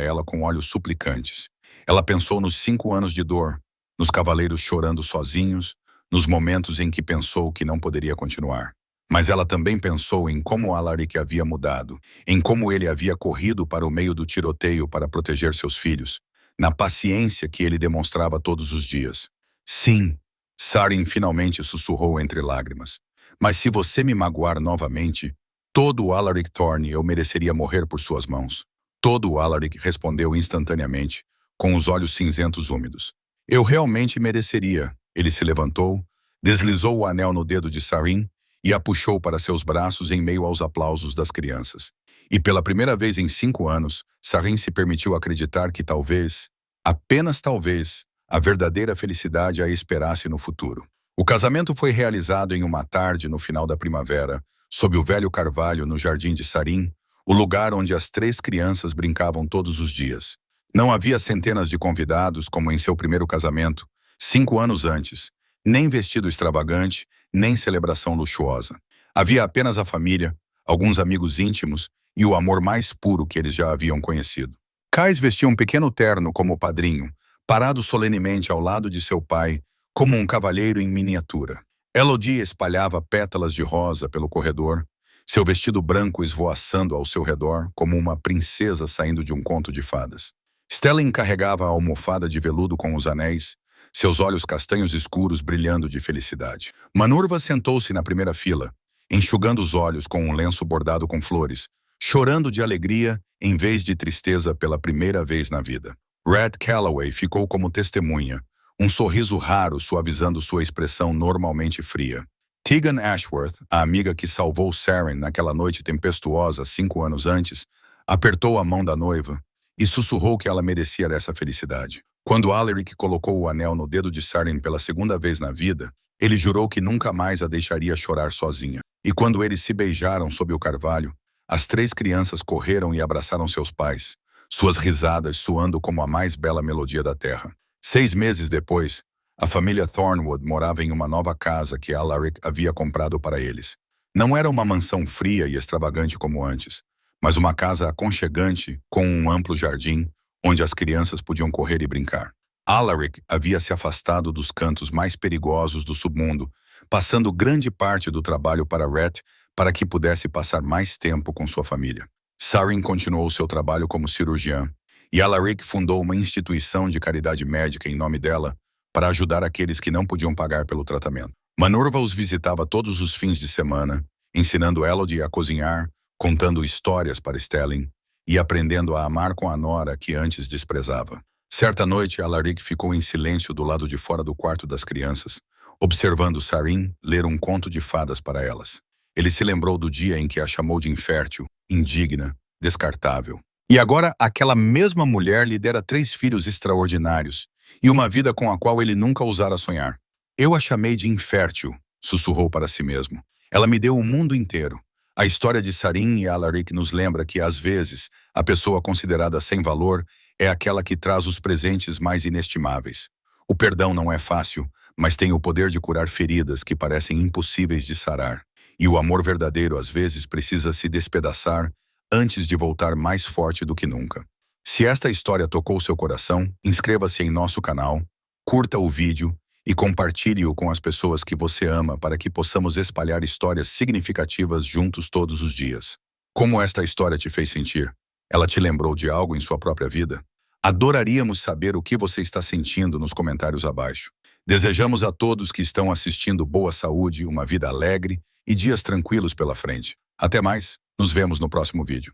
ela com olhos suplicantes. Ela pensou nos 5 anos de dor, nos cavaleiros chorando sozinhos, nos momentos em que pensou que não poderia continuar. Mas ela também pensou em como Alaric havia mudado, em como ele havia corrido para o meio do tiroteio para proteger seus filhos, na paciência que ele demonstrava todos os dias. Sim, Sarin finalmente sussurrou entre lágrimas. Mas se você me magoar novamente, todo o Alaric Thorne eu mereceria morrer por suas mãos. Todo o Alaric respondeu instantaneamente, com os olhos cinzentos úmidos. Eu realmente mereceria. Ele se levantou, deslizou o anel no dedo de Sarin e a puxou para seus braços em meio aos aplausos das crianças. E pela primeira vez em 5 anos, Sarin se permitiu acreditar que talvez, apenas talvez, a verdadeira felicidade a esperasse no futuro. O casamento foi realizado em uma tarde no final da primavera, sob o velho carvalho no jardim de Sarin, o lugar onde as 3 crianças brincavam todos os dias. Não havia centenas de convidados como em seu primeiro casamento, 5 anos antes, nem vestido extravagante, nem celebração luxuosa. Havia apenas a família, alguns amigos íntimos e o amor mais puro que eles já haviam conhecido. Kais vestia um pequeno terno como padrinho, parado solenemente ao lado de seu pai, como um cavalheiro em miniatura. Elodie espalhava pétalas de rosa pelo corredor, seu vestido branco esvoaçando ao seu redor como uma princesa saindo de um conto de fadas. Stellan carregava a almofada de veludo com os anéis, seus olhos castanhos escuros brilhando de felicidade. Manurva sentou-se na primeira fila, enxugando os olhos com um lenço bordado com flores, chorando de alegria em vez de tristeza pela primeira vez na vida. Red Calloway ficou como testemunha, um sorriso raro suavizando sua expressão normalmente fria. Tegan Ashworth, a amiga que salvou Sarin naquela noite tempestuosa 5 anos antes, apertou a mão da noiva e sussurrou que ela merecia essa felicidade. Quando Alaric colocou o anel no dedo de Sarin pela segunda vez na vida, ele jurou que nunca mais a deixaria chorar sozinha. E quando eles se beijaram sob o carvalho, as 3 crianças correram e abraçaram seus pais, suas risadas soando como a mais bela melodia da terra. 6 meses depois, a família Thornwood morava em uma nova casa que Alaric havia comprado para eles. Não era uma mansão fria e extravagante como antes, mas uma casa aconchegante com um amplo jardim, onde as crianças podiam correr e brincar. Alaric havia se afastado dos cantos mais perigosos do submundo, passando grande parte do trabalho para Rhett para que pudesse passar mais tempo com sua família. Sarin continuou seu trabalho como cirurgiã, e Alaric fundou uma instituição de caridade médica em nome dela para ajudar aqueles que não podiam pagar pelo tratamento. Manurva os visitava todos os fins de semana, ensinando Elodie a cozinhar, contando histórias para Stellan e aprendendo a amar com a nora que antes desprezava. Certa noite, Alaric ficou em silêncio do lado de fora do quarto das crianças, observando Sarin ler um conto de fadas para elas. Ele se lembrou do dia em que a chamou de infértil, indigna, descartável. E agora aquela mesma mulher lhe dera 3 filhos extraordinários e uma vida com a qual ele nunca ousara sonhar. Eu a chamei de infértil, sussurrou para si mesmo. Ela me deu o mundo inteiro. A história de Sarin e Alaric nos lembra que, às vezes, a pessoa considerada sem valor é aquela que traz os presentes mais inestimáveis. O perdão não é fácil, mas tem o poder de curar feridas que parecem impossíveis de sarar. E o amor verdadeiro, às vezes, precisa se despedaçar antes de voltar mais forte do que nunca. Se esta história tocou seu coração, inscreva-se em nosso canal, curta o vídeo e compartilhe-o com as pessoas que você ama para que possamos espalhar histórias significativas juntos todos os dias. Como esta história te fez sentir? Ela te lembrou de algo em sua própria vida? Adoraríamos saber o que você está sentindo nos comentários abaixo. Desejamos a todos que estão assistindo boa saúde, uma vida alegre e dias tranquilos pela frente. Até mais, nos vemos no próximo vídeo.